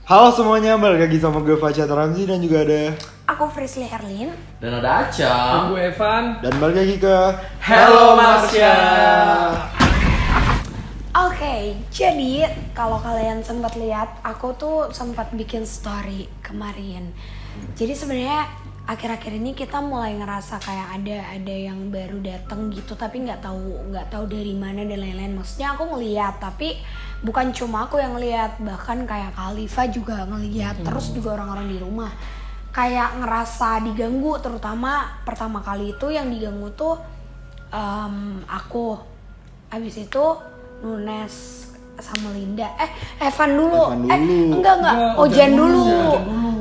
Halo semuanya, balik lagi sama gue Fajar Ramzi dan juga ada aku Frisly Herlin. Dan ada Aca. Dan gue Evan. Dan balik lagi ke Hello Marsha. Oke, jadi kalau kalian sempat lihat, aku tuh sempat bikin story kemarin. Jadi sebenarnya akhir-akhir ini kita mulai ngerasa kayak ada yang baru datang gitu, tapi nggak tahu dari mana dan lain-lain. Maksudnya aku ngeliat, tapi bukan cuma aku yang ngeliat, bahkan kayak Khalifa juga ngeliat, terus juga orang-orang di rumah kayak ngerasa diganggu. Terutama pertama kali itu yang diganggu tuh aku, abis itu Nunes sama Linda. Evan dulu. Enggak. Ojan dulu.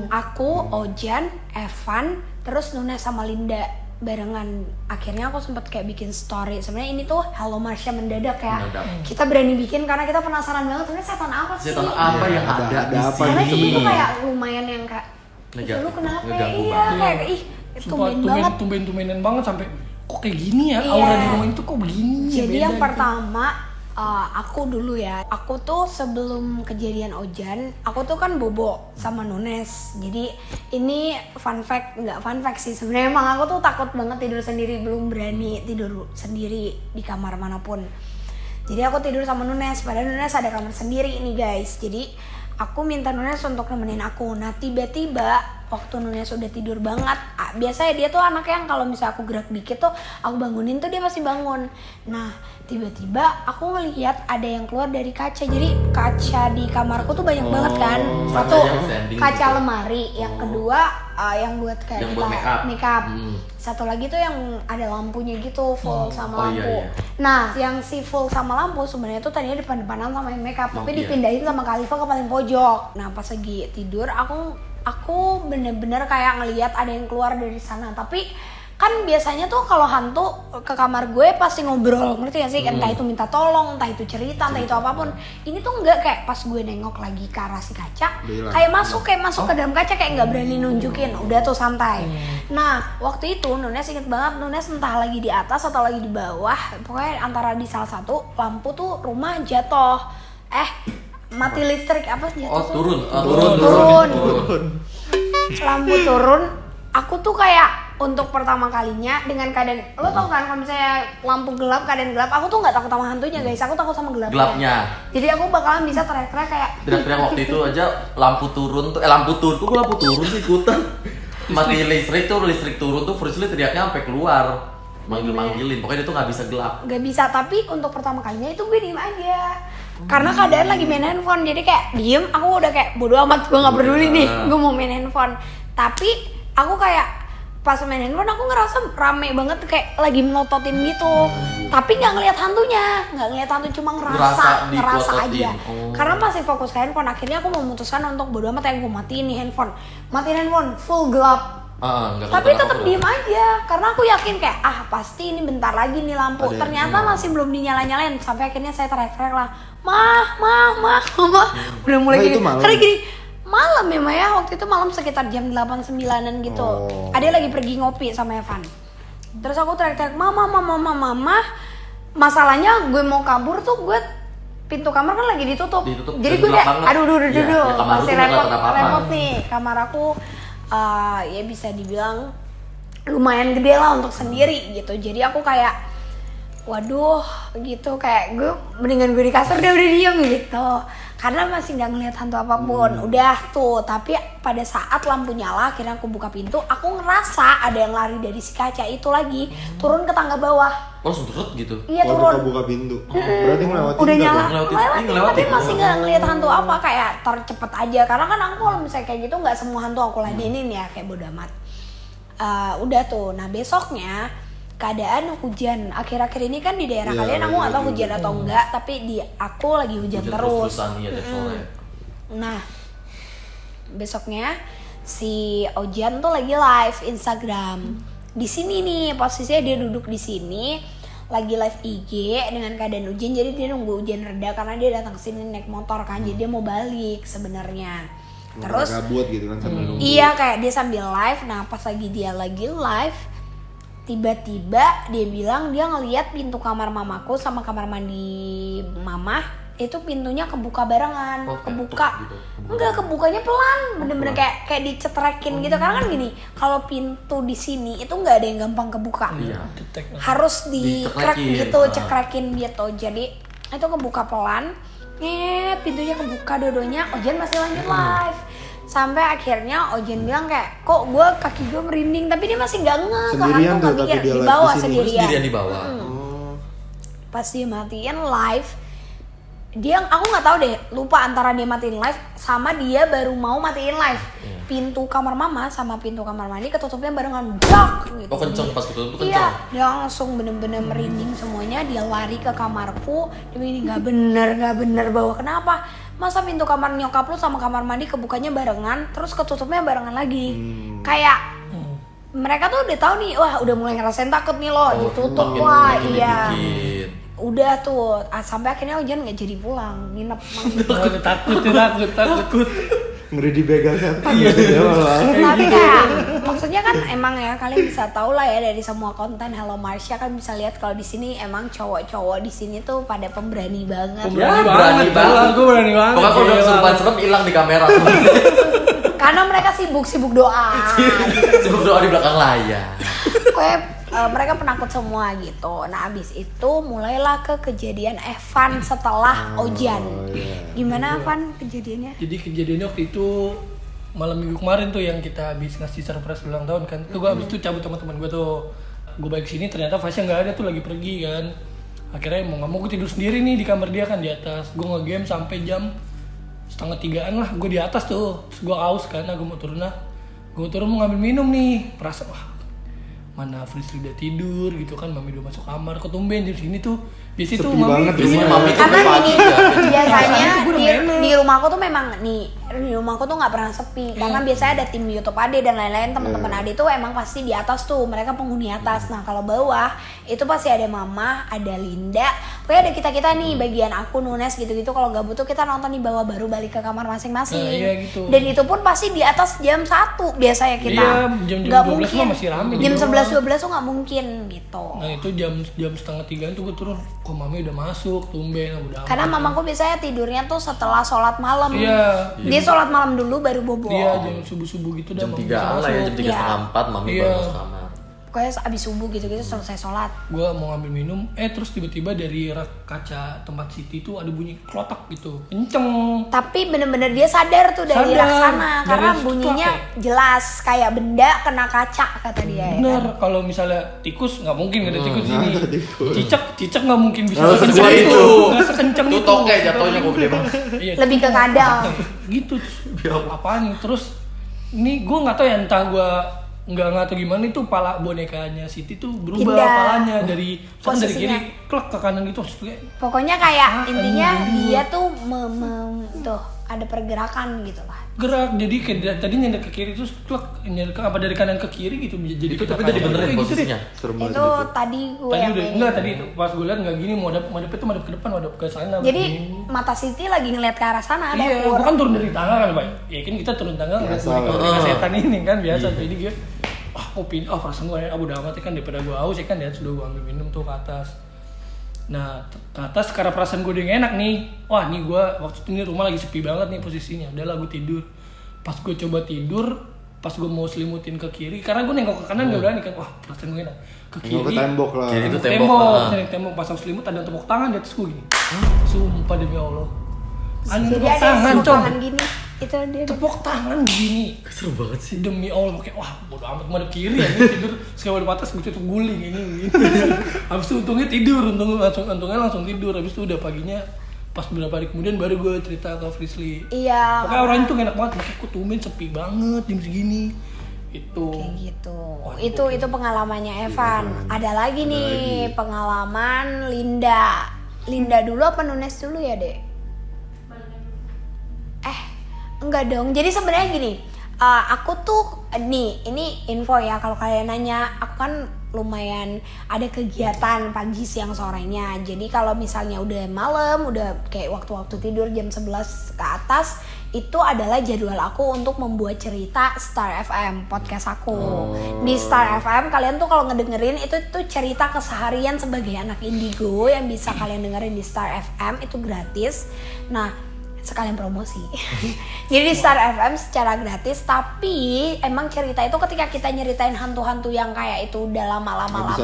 Aku, Ojan, Evan, terus Nunes sama Linda barengan. Akhirnya aku sempet kayak bikin story. Sebenarnya ini tuh Hello Marsha mendadak ya. Kita berani bikin karena kita penasaran banget sebenarnya setan apa sih? Setan apa yang ada di apa sini? Karena itu kayak lumayan yang kayak lu kenapa ya? Iya, kayak Tumben-tumbenan banget sampai kok kayak gini ya, iya. Aura di rumah itu kok begini. Jadi beda yang gitu. pertama aku dulu ya. Aku tuh sebelum kejadian Ojan, aku tuh kan bobo sama Nunes. Jadi ini nggak fun fact sih. Sebenarnya emang aku tuh takut banget tidur sendiri, belum berani tidur sendiri di kamar manapun. Jadi aku tidur sama Nunes, padahal Nunes ada kamar sendiri nih guys. Jadi aku minta Nunes untuk nemenin aku. Nah tiba-tiba waktu Nunes udah tidur banget, biasanya dia tuh anak yang kalau misalnya aku gerak dikit tuh aku bangunin tuh dia pasti bangun. Nah tiba-tiba aku ngelihat ada yang keluar dari kaca. Jadi kaca di kamarku tuh banyak banget kan. Satu kaca gitu. Lemari, yang kedua yang buat kayak yang buat makeup. Satu lagi tuh yang ada lampunya gitu, full sama lampu. Iya. Nah yang si full sama lampu sebenarnya tuh tadinya depan-depanan sama yang makeup, tapi dipindahin sama Khalifa ke paling pojok. Nah pas lagi tidur aku bener-bener kayak ngelihat ada yang keluar dari sana. Tapi kan biasanya tuh kalau hantu ke kamar gue pasti ngobrol, ngerti gak sih? Entah itu minta tolong, entah itu cerita, entah itu apapun. Ini tuh enggak, kayak pas gue nengok lagi ke arah si kaca, kayak masuk ke dalam kaca, kayak nggak berani nunjukin. Udah tuh santai. Nah waktu itu Nunes inget banget, Nunes entah lagi di atas atau lagi di bawah, pokoknya antara di salah satu lampu tuh rumah jatuh. Mati listrik apa jatuh? Turun. Lampu turun. Aku tuh kayak untuk pertama kalinya dengan keadaan, lo tau kan kalau misalnya lampu gelap, keadaan gelap, aku tuh nggak takut sama hantunya guys, aku takut sama gelapnya. Jadi aku bakalan bisa teriak-teriak kayak teriak-teriak waktu itu aja lampu turun, kok lampu turun sih ikutan. Mati listrik turun tuh Frisly teriaknya sampai keluar, manggilin, pokoknya dia tuh nggak bisa gelap. Nggak bisa, tapi untuk pertama kalinya itu gue diem aja. Karena keadaan lagi main handphone, jadi kayak diem, aku udah kayak bodo amat, gue nggak peduli nih, gue mau main handphone. Tapi aku kayak pas main handphone aku ngerasa rame banget, kayak lagi melototin gitu. Tapi nggak ngeliat hantunya, cuma ngerasa aja. Karena masih fokus ke handphone, akhirnya aku memutuskan untuk bodo amat, gue matiin nih handphone, full gelap. Tapi tetap diem aja, karena aku yakin kayak pasti ini bentar lagi nih lampu. Ternyata masih belum dinyala-nyalain, sampai akhirnya saya teriak-teriak lah, mah, udah mulai gini. Karena gini, malam ya Maya, waktu itu malam sekitar jam 8-9an gitu. Ada lagi pergi ngopi sama Evan. Terus aku teriak-teriak, mama. Masalahnya gue mau kabur tuh, gue pintu kamar kan lagi ditutup. Jadi gue kayak aduh, masih repot nih. Kamar aku ya bisa dibilang lumayan gede lah untuk sendiri gitu. Jadi aku kayak waduh gitu, kayak gue mendingan gue di kasur udah diem gitu, karena masih nggak ngeliat hantu apapun. Udah tuh, tapi pada saat lampu nyala akhirnya aku buka pintu, aku ngerasa ada yang lari dari si kaca itu lagi turun ke tangga bawah. Langsung turun gitu? Iya turun. Buka pintu. Berarti ngelewatin. Udah nyala, ngelewatin. tapi masih nggak ngeliat hantu apa, kayak tercepet aja. Karena kan aku kalau misalnya kayak gitu nggak semua hantu aku ladenin ya, kayak bodo amat. Udah tuh, nah besoknya keadaan hujan. Akhir-akhir ini kan di daerah kalian aku nggak tahu hujan atau enggak, tapi di aku lagi hujan terus. Nah besoknya si Ojan tuh lagi live Instagram. Di sini nih posisinya dia duduk di sini lagi live IG dengan keadaan hujan. Jadi dia nunggu hujan reda karena dia datang sini naik motor kan. Jadi dia mau balik sebenarnya. Terus gabut gitu kan sambil nunggu. Iya, kayak dia sambil live. Nah pas dia lagi live, tiba-tiba dia bilang dia ngelihat pintu kamar mamaku sama kamar mandi mama itu pintunya kebuka barengan, Oh, kebuka. gitu. Enggak, kebukanya pelan, bener-bener kayak dicetrekin gitu. Karena kan gini, kalau pintu di sini itu nggak ada yang gampang kebuka. Iya. Harus di-crack Dicekrekin. gitu, cekrekin gitu. Jadi itu kebuka pelan. Pintunya kebuka dua-duanya, Ojan masih lanjut live. Sampai akhirnya Ojan bilang kayak, kok kaki gue merinding, tapi dia masih nggak ngeh, Sendirian tuh, tapi dia di live bawah di sini. Terus sendirian. sendirian di bawah. Oh. Pas dia matiin live, aku nggak tahu deh, lupa antara dia matiin live sama dia baru mau matiin live. Pintu kamar mama sama pintu kamar mandi ketutupnya barengan, dak gitu. Oh kenceng, pas ketutup tuh Iya, kenceng. dia langsung bener-bener merinding semuanya. Dia lari ke kamarku. Dia begini, nggak bener bahwa kenapa? Masa pintu kamar nyokap lu sama kamar mandi kebukanya barengan, terus ketutupnya barengan lagi. Kayak mereka tuh udah tahu nih, wah udah mulai ngerasain takut nih loh, ditutup makin- wah, makin iya. dikit. Udah tuh, sampai akhirnya Ojan nggak jadi pulang, nginep malam. Takut. Ngeri dibegal setan gitu ya malah. Tapi kayak maksudnya kan emang ya kalian bisa tahu lah ya dari semua konten Hello Marsha kan bisa lihat kalau di sini emang cowok-cowok di sini tuh pada pemberani banget. Ya, berani banget. Gue berani banget. Pokoknya kalau udah Gila. kesurupan serem hilang di kamera. Karena mereka sibuk doa. Sibuk doa di belakang layar. Pokoknya mereka penakut semua gitu. Nah abis itu mulailah ke kejadian Evan setelah Ojan. Gimana Evan kejadiannya? Jadi kejadiannya waktu itu malam minggu kemarin tuh yang kita habis ngasih surprise ulang tahun kan. Tuh gue habis itu cabut sama teman gue tuh. Gue balik sini ternyata Fasya nggak ada tuh, lagi pergi kan. Akhirnya mau nggak mau gue tidur sendiri nih di kamar dia kan di atas. Gue nge-game sampai jam 2:30 lah. Gue di atas tuh. Terus gue haus kan, gue mau turun lah. Gue turun mau ngambil minum nih. Perasaan wah mana Frisly udah tidur gitu kan, mami udah masuk kamar, ketumben di sini tuh biasanya tuh Sepi mami banget Biasanya rumah. mami tuh Karena pagi gini, ya. biasanya Gue udah enak. di rumahku tuh memang di rumahku tuh nggak pernah sepi karena biasanya ada tim YouTube Ade dan lain-lain teman-teman Ade tuh emang pasti di atas tuh, mereka penghuni atas. Nah kalau bawah itu pasti ada Mama, ada Linda, pokoknya ada kita nih bagian aku Nunes gitu-gitu. Kalau nggak butuh kita nonton di bawah baru balik ke kamar masing-masing. Nah, iya gitu. Dan itu pun pasti di atas jam 1 biasanya kita. Iya, jam-jam Nggak 12 mungkin. mah masih rame di Jam bawah. 11-12 tuh nggak mungkin gitu. Nah itu jam 2:30 tuh gue turun, kok mami udah masuk, tumben udah amat. Karena mamaku biasanya tidurnya tuh setelah sholat malam. Iya. Dia sholat malam dulu baru bobo. Dia jam subuh-subuh gitu Jam mami 3 bisa lah ya, masuk. jam 3 setengah 4 mami Iya. baru masuk kamar. Pokoknya abis subuh gitu-gitu selesai sholat. Gue mau ngambil minum, terus tiba-tiba dari rak kaca tempat Siti tuh ada bunyi klotak gitu, kenceng. Tapi bener-bener dia sadar tuh dari Sadar. rak sana. Dari Karena situ bunyinya apa? jelas kayak benda kena kaca kata dia. Ya Bener, kan? kalau misalnya tikus nggak mungkin nggak ada tikus di sini. ada tikus. Cicak nggak mungkin bisa Oh, sekenceng segede itu, itu. nggak sekenceng Tuh itu. toke jatuhnya kok gede banget. Iya, Lebih ke kadal. gitu. Apaan nih? Terus ini gue nggak tahu ya, entah gue nggak tahu gimana itu pala bonekanya Siti tuh berubah Pindah. palanya dari misalkan dari Posisinya. kiri klek ke kanan gitu. Terus kayak, Pokoknya kayak intinya anjing. dia tuh tuh ada pergerakan gitu lah. gerak, jadi kayak tadi nyender ke kiri terus klek nyender ke apa dari kanan ke kiri gitu, jadi Itu kita tapi tadi kanan. benerin Kayak gitu deh. posisinya. Serem banget Itu itu. tadi gue Tadi yang udah mainin. enggak, tadi itu pas gue lihat nggak gini, madep itu madep ke depan, madep ke sana. Jadi begini. mata Siti lagi ngeliat ke arah sana Iya, dapur. bukan turun dari tangga kan, Pak. Ya kan kita turun tangga ngeliat Biasa boneka lah. boneka setan ini kan biasa. Jadi dia kok perasaan gue udah amat ya kan, daripada gue haus ya kan, dia sudah gue ambil minum tuh ke atas. Nah, ke atas karena perasaan gue udah gak enak nih. Wah, nih gue waktu ini rumah lagi sepi banget nih posisinya. Udah lah gue tidur. Pas gue coba tidur, pas gue mau selimutin ke kiri, karena gue nengok ke kanan gak berani kan. Wah, perasaan gue enak. Ke Nengok ke kiri. tembok lah. Kiri itu Tembok, tembok. tembok pas aku selimut ada tepuk tangan di atas gue gini. Sumpah demi Allah. Anjing Jadi tepuk ada tangan, yang Cong. tangan gini. Itu dia. Tepuk tangan gini. Seru banget sih. Demi Allah, kayak wah bodo amat madep kiri ya, ini tidur sekali madep atas gue tutup guling ini. Habis itu untungnya tidur, untungnya langsung tidur. Habis itu udah paginya pas beberapa hari kemudian baru gue cerita ke Frisly. Iya. Pokoknya orang itu enak banget, makanya kok tumben sepi banget jam segini. Itu. Kayak gitu. Itu pengalamannya Evan. Ada lagi nih pengalaman Linda. Linda dulu apa Nunes dulu ya, Dek? Enggak dong. Jadi sebenarnya gini, aku tuh ini info ya kalau kalian nanya, aku kan lumayan ada kegiatan pagi siang sorenya. Jadi kalau misalnya udah malam, udah kayak waktu-waktu tidur jam 11 ke atas, itu adalah jadwal aku untuk membuat cerita Star FM, podcast aku. Di Star FM kalian tuh kalau ngedengerin itu tuh cerita keseharian sebagai anak indigo yang bisa kalian dengerin di Star FM, itu gratis. Nah, sekalian promosi. Jadi di Star FM secara gratis, tapi emang cerita itu ketika kita nyeritain hantu-hantu yang kayak itu udah lama-lama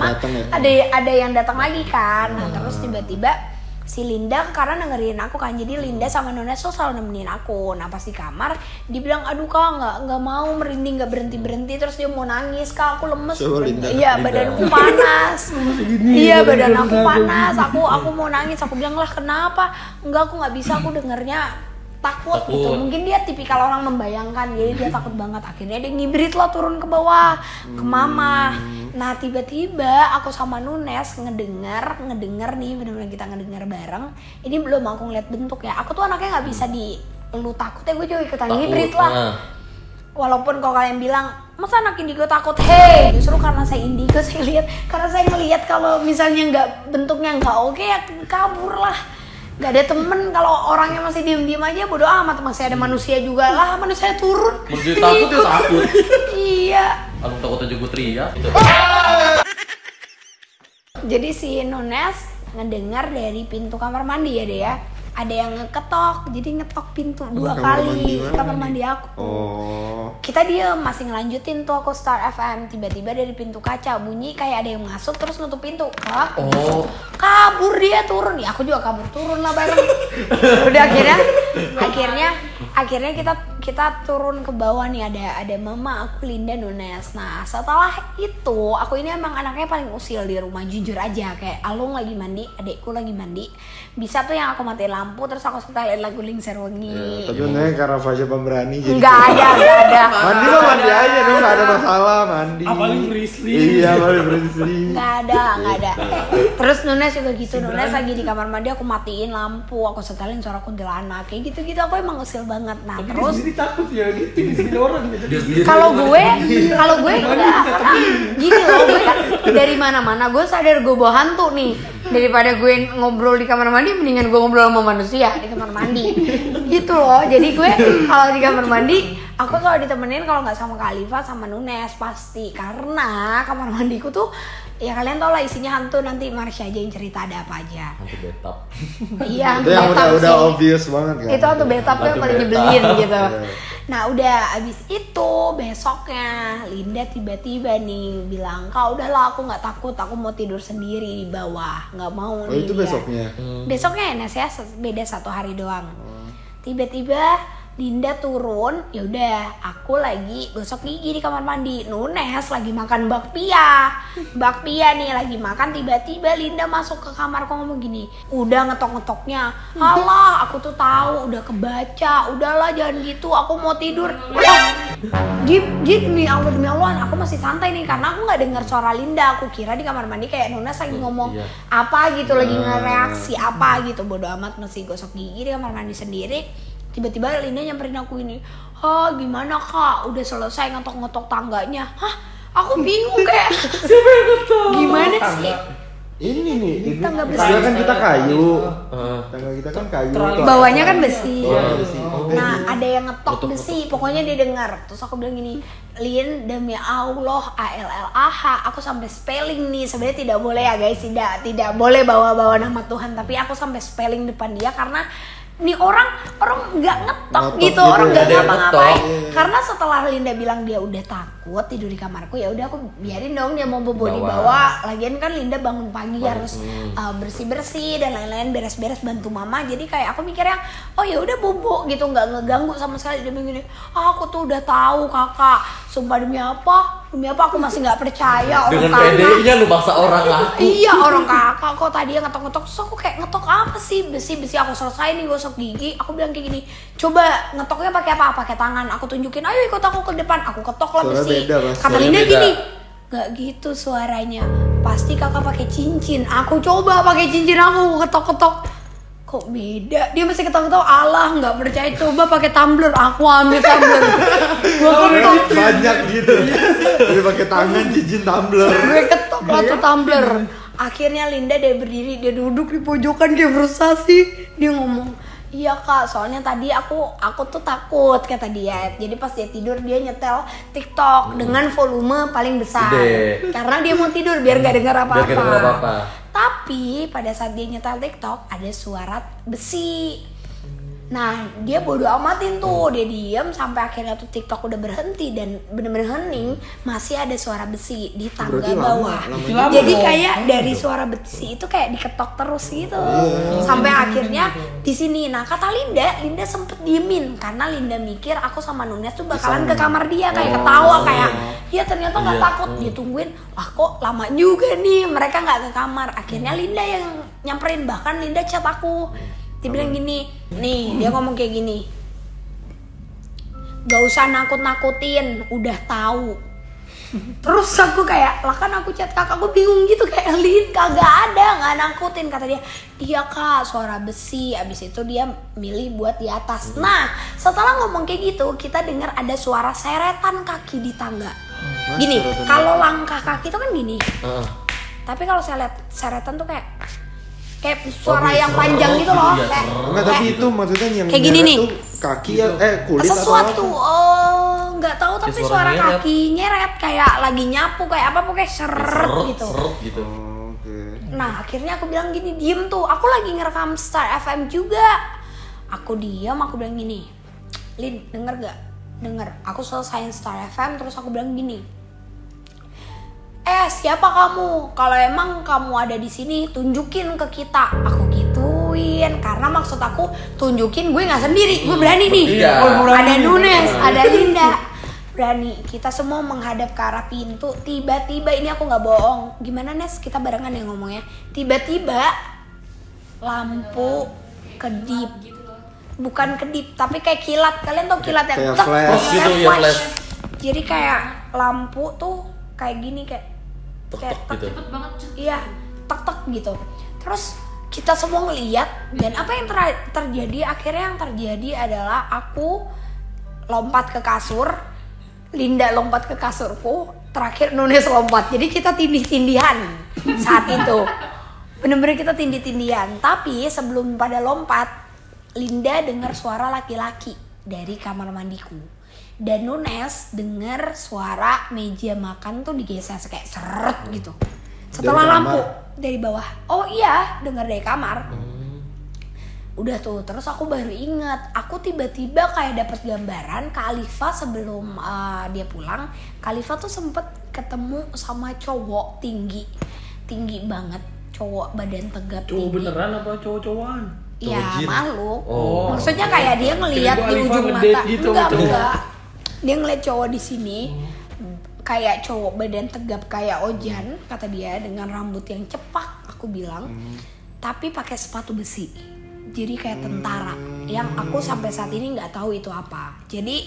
ada yang datang lagi kan. Nah, terus tiba-tiba si Linda karena dengerin aku kan, jadi Linda sama Nunes tuh selalu nemenin aku. Nah pas di kamar dia bilang, aduh kak nggak mau merinding, nggak berhenti, terus dia mau nangis, kak aku lemes, iya badanku panas, iya badan aku panas, aku mau nangis. Aku bilang lah kenapa, enggak aku nggak bisa, aku dengernya takut gitu. Mungkin dia tipikal orang membayangkan, jadi dia takut banget. Akhirnya dia ngibrit lah turun ke bawah ke mama. Nah tiba-tiba aku sama Nunes ngedenger nih, bener-bener kita ngedenger bareng. Ini belum aku ngeliat bentuk ya. Aku tuh anaknya nggak bisa lu takut ya, gue juga ikutan ngibrit lah. Walaupun kalau kalian bilang masa anak indigo takut, hey justru karena saya indigo saya lihat, karena saya ngelihat kalau misalnya bentuknya nggak oke ya kabur lah. Gak ada temen, kalau orangnya masih diem-diem aja bodo amat, masih ada manusia juga lah, manusia turun. Manusia takut ya takut. Iya. Aku takut aja gue teriak. Jadi si Nunes ngedengar dari pintu kamar mandi ya deh ya. Ada yang ngeketok, jadi ngetok pintu 2 kali kamar mandi aku. Kita diem masih ngelanjutin tuh aku Star FM, tiba-tiba dari pintu kaca bunyi kayak ada yang masuk terus nutup pintu. Kabur dia turun, ya aku juga kabur turun lah bareng. Udah akhirnya kita turun ke bawah nih, ada mama, aku, Linda, Nunes. Nah setelah itu aku ini emang anaknya paling usil di rumah, jujur aja. Kayak Alung lagi mandi, adekku lagi mandi, bisa tuh yang aku matiin lampu terus aku setelin lagu Lingser Wengi. Tapi enggak karena Fasya pemberani jadi. Enggak ada. Mandi mah mandi aja dong, enggak ada masalah mandi. Apalagi berisli. Iya, paling berisli. Enggak ada. Terus Nunes juga gitu, Nunes lagi di kamar mandi aku matiin lampu, aku setelin suara kuntilanak kayak gitu-gitu. Aku emang usil banget. Nah, tapi terus dia takut ya gitu, di sini orang gitu. Kalau gue enggak, karena gini loh, gue dari mana-mana gue sadar gue bawa hantu nih. Daripada gue ngobrol di kamar mandi, mendingan gue ngobrol sama manusia di kamar mandi. Gitu loh. Jadi gue kalau di kamar mandi, aku selalu ditemenin kalau nggak sama Kak Alifa sama Nunes pasti. Karena kamar mandiku tuh ya kalian tau lah isinya hantu, nanti Marsha aja yang cerita ada apa aja. Hantu betap. Iya, hantu betap udah obvious banget kan. Itu hantu betap yang paling nyebelin gitu. Nah udah abis itu besoknya Linda tiba-tiba nih bilang, kak udahlah aku nggak takut, aku mau tidur sendiri di bawah, nggak mau nih. Itu besoknya? Besoknya Enes ya, beda 1 hari doang. Tiba-tiba Linda turun, ya udah aku lagi gosok gigi di kamar mandi. Nunes lagi makan bakpia nih lagi makan. Tiba-tiba Linda masuk ke kamarku ngomong gini, udah ngetok-ngetoknya, halah aku tuh tahu udah kebaca, udahlah jangan gitu, aku mau tidur. Demi Allah aku masih santai nih karena aku nggak dengar suara Linda. Aku kira di kamar mandi kayak Nunes lagi ngomong apa gitu, lagi ngereaksi apa gitu. Bodo amat, masih gosok gigi di kamar mandi sendiri. Tiba-tiba Linda nyamperin aku ini, gimana kak, udah selesai ngetok-ngetok tangganya? Hah, aku bingung kayak gimana sih? Ini nih, tangga besi. Kan kita kayu, tangga kita kan kayu. Bawahnya kan besi. Besi. Nah ada yang ngetok besi, pokoknya dia dengar. Terus aku bilang gini, Lin demi Allah ALLAH, aku sampai spelling nih. Sebenarnya tidak boleh ya guys, tidak boleh bawa-bawa nama Tuhan. Tapi aku sampai spelling depan dia karena nih orang nggak ngetok gitu, orang nggak ngapa-ngapain. Karena setelah Linda bilang dia udah takut tidur di kamarku, ya udah aku biarin dong dia mau bobo di bawah. Lagian kan Linda bangun pagi harus bersih-bersih dan lain-lain, beres-beres bantu mama. Jadi kayak aku mikirnya, oh ya udah bobo gitu, nggak ngeganggu sama sekali. Dia bilang gini, aku tuh udah tahu kakak, sumpah demi apa aku masih nggak percaya. Dengan pedenya lu maksa orang aku. Iya, orang kakak kok tadi yang ngetok-ngetok. Terus aku kayak, ngetok apa sih? Besi aku selesai nih gosok gigi. Aku bilang kayak gini, coba ngetoknya pakai apa? Pakai tangan. Aku tunjukin, ayo ikut aku ke depan. Aku ketok lah besi. Kata Linda gini, nggak gitu suaranya, pasti kakak pakai cincin. Aku coba pakai cincin, aku ketok-ketok, kok beda, dia masih ketok-ketok. Allah nggak percaya, coba pakai tumbler. Aku ambil tumbler, gue ketok banyak gitu. Dia pakai tangan cincin tumbler. Gue ketok ratu tumbler. Akhirnya Linda dia berdiri, dia duduk di pojokan, dia frustasi, dia ngomong, iya kak, soalnya tadi aku tuh takut, kata dia. Jadi pas dia tidur dia nyetel TikTok dengan volume paling besar. Gede. Karena dia mau tidur biar gak dengar Biar gak denger apa-apa. apa-apa. Tapi pada saat dia nyetel TikTok ada suara besi. Nah dia bodo amatin tuh, dia diem sampai akhirnya tuh TikTok udah berhenti dan bener-bener hening, masih ada suara besi di tangga Berarti bawah. lama. Jadi kayak dari suara besi itu kayak diketok terus gitu, sampai akhirnya di sini. Nah kata Linda sempet diemin karena Linda mikir aku sama Nunes tuh bakalan ke kamar dia kayak ketawa kayak, ya ternyata nggak takut. Dia tungguin, wah kok lama juga nih mereka nggak ke kamar. Akhirnya Linda yang nyamperin, bahkan Linda chat aku. Dia bilang gini, nih dia ngomong kayak gini, gak usah nakut-nakutin, udah tahu. Terus aku kayak, lah kan aku chat kakak, aku bingung gitu kayak, Lin kagak ada, nggak nakutin. Kata dia, iya kak suara besi. Abis itu dia milih buat di atas. Nah setelah ngomong kayak gitu, kita dengar ada suara seretan kaki di tangga. Gini, kalau langkah kaki itu kan gini, tapi kalau saya lihat seretan tuh kayak suara yang panjang gitu loh. Enggak, tapi itu maksudnya yang kayak gini nih, tuh kaki kulit sesuatu. atau Oh nggak tahu, tapi suara suara nyeret. kaki nyeret kayak lagi nyapu kayak apa, pokoknya seret gitu. Seret gitu. Oke. Nah akhirnya aku bilang gini, diem tuh, aku lagi ngerekam Star FM juga. Aku diem, aku bilang gini, Lin denger gak? Denger. Aku selesain Star FM terus aku bilang gini, siapa kamu? Kalau emang kamu ada di sini, tunjukin ke kita. Aku gituin, karena maksud aku tunjukin gue nggak sendiri, gue berani nih. Iya. Ada Nunes, ada Linda, berani. Kita semua menghadap ke arah pintu. Tiba-tiba ini aku nggak bohong. Gimana Nes? Kita barengan ya ngomongnya. Tiba-tiba lampu kedip. Bukan kedip, tapi kayak kilat. Kalian tau kilat yang Kayak flash. Gitu ya, flash. Jadi kayak lampu tuh kayak gini, kayak Tek gitu. Cepet banget. iya, tek gitu. Terus kita semua ngeliat, dan apa yang terjadi? Akhirnya yang terjadi adalah aku lompat ke kasur, Linda lompat ke kasurku, terakhir Nunes lompat. Jadi kita tindih-tindihan saat itu. Bener-bener kita tindih-tindihan. Tapi sebelum pada lompat, Linda dengar suara laki-laki dari kamar mandiku. Dan Nunes dengar suara meja makan tuh digeser kayak seret gitu. Setelah Dari lampu kamar? dari bawah. Oh iya, dengar dari kamar. Udah tuh, terus aku baru ingat, aku tiba-tiba kayak dapet gambaran Kak Alifa sebelum dia pulang. Kak Alifa tuh sempet ketemu sama cowok tinggi banget, cowok badan tegap Cowok tinggi. beneran apa cowok-cowokan? Ya Cowok jin. makhluk. Oh. Maksudnya kayak dia ngelihat Kirain di gua ujung Alifa mata. ngedate gitu sama cowok. Enggak. Dia ngeliat cowok di sini. Kayak cowok badan tegap kayak Ojan, kata dia, dengan rambut yang cepak, aku bilang. Tapi pakai sepatu besi. Jadi kayak tentara. Yang aku sampai saat ini nggak tahu itu apa. Jadi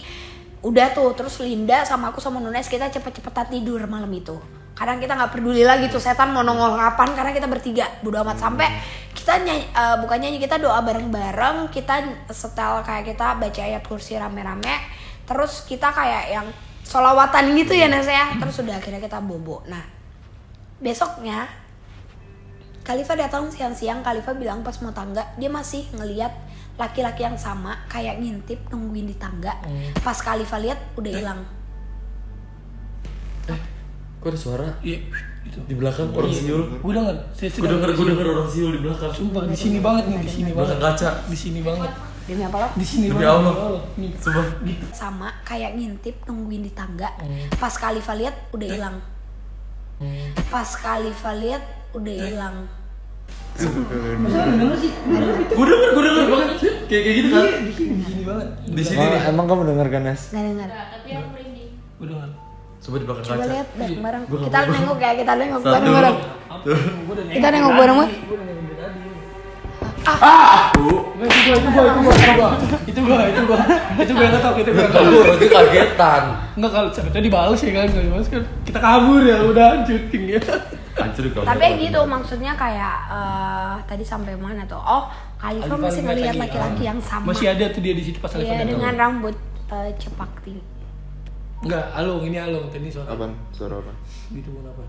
udah tuh, terus Linda sama aku sama Nunes kita cepet-cepetan tidur malam itu. Kadang kita nggak peduli lagi tuh setan mau nongol kapan, karena kita bertiga bodo amat. Sampai kita bukan nyanyi, kita doa bareng-bareng, kita setel kayak kita baca ayat kursi rame-rame, terus kita kayak yang sholawatan gitu ya Nes ya. Terus udah akhirnya kita bobo. Nah besoknya Khalifa datang siang-siang. Khalifa bilang pas mau tangga dia masih ngelihat laki-laki yang sama kayak ngintip nungguin di tangga. Pas Khalifa lihat udah hilang. Kok ada suara? Iya, itu. Di belakang orang siul. Gue denger, Gue denger orang siul di belakang. Sumpah di sini banget nih, di sini Belakang banget. kaca. Di sini banget. Demi apa lo? Di sini Demi banget. Allah. Nih, Sumpah. gitu. Sama kayak ngintip nungguin di tangga. Pas Khalifa lihat udah hilang. Pas Khalifa lihat udah hilang. Denger sih. Gue denger banget. Kayak gitu kan? Di sini banget. Di sini nih. Emang kamu dengarkan Nes? Gak dengar. Tapi aku merinding. Gue denger. Coba di belakang Coba kaca. lihat bareng-bareng. Gua nggak Kita mau. nengok ya, kita nengok Satu. bareng-bareng. Gue udah Kita nengok bareng-bareng. Gue udah nengok dari tadi. Bu. Itu gua yang ngetok, itu gua. Aku lagi kagetan. Enggak, kalau ternyata dibales ya kan, kalau dibales kan kita kabur ya, udah syuting ya. Hancur kalau. Tapi gitu maksudnya kayak tadi sampai mana tuh? Oh, Khalifa Khalifa masih ngeliat ngelihat lagi. laki-laki yang sama. Masih ada tuh dia di situ pas Iya, Khalifa datang. dengan rambut cepak tinggi. Enggak, alung, ini alung tadi suara. Apaan? Suara apa? Gitu kenapa?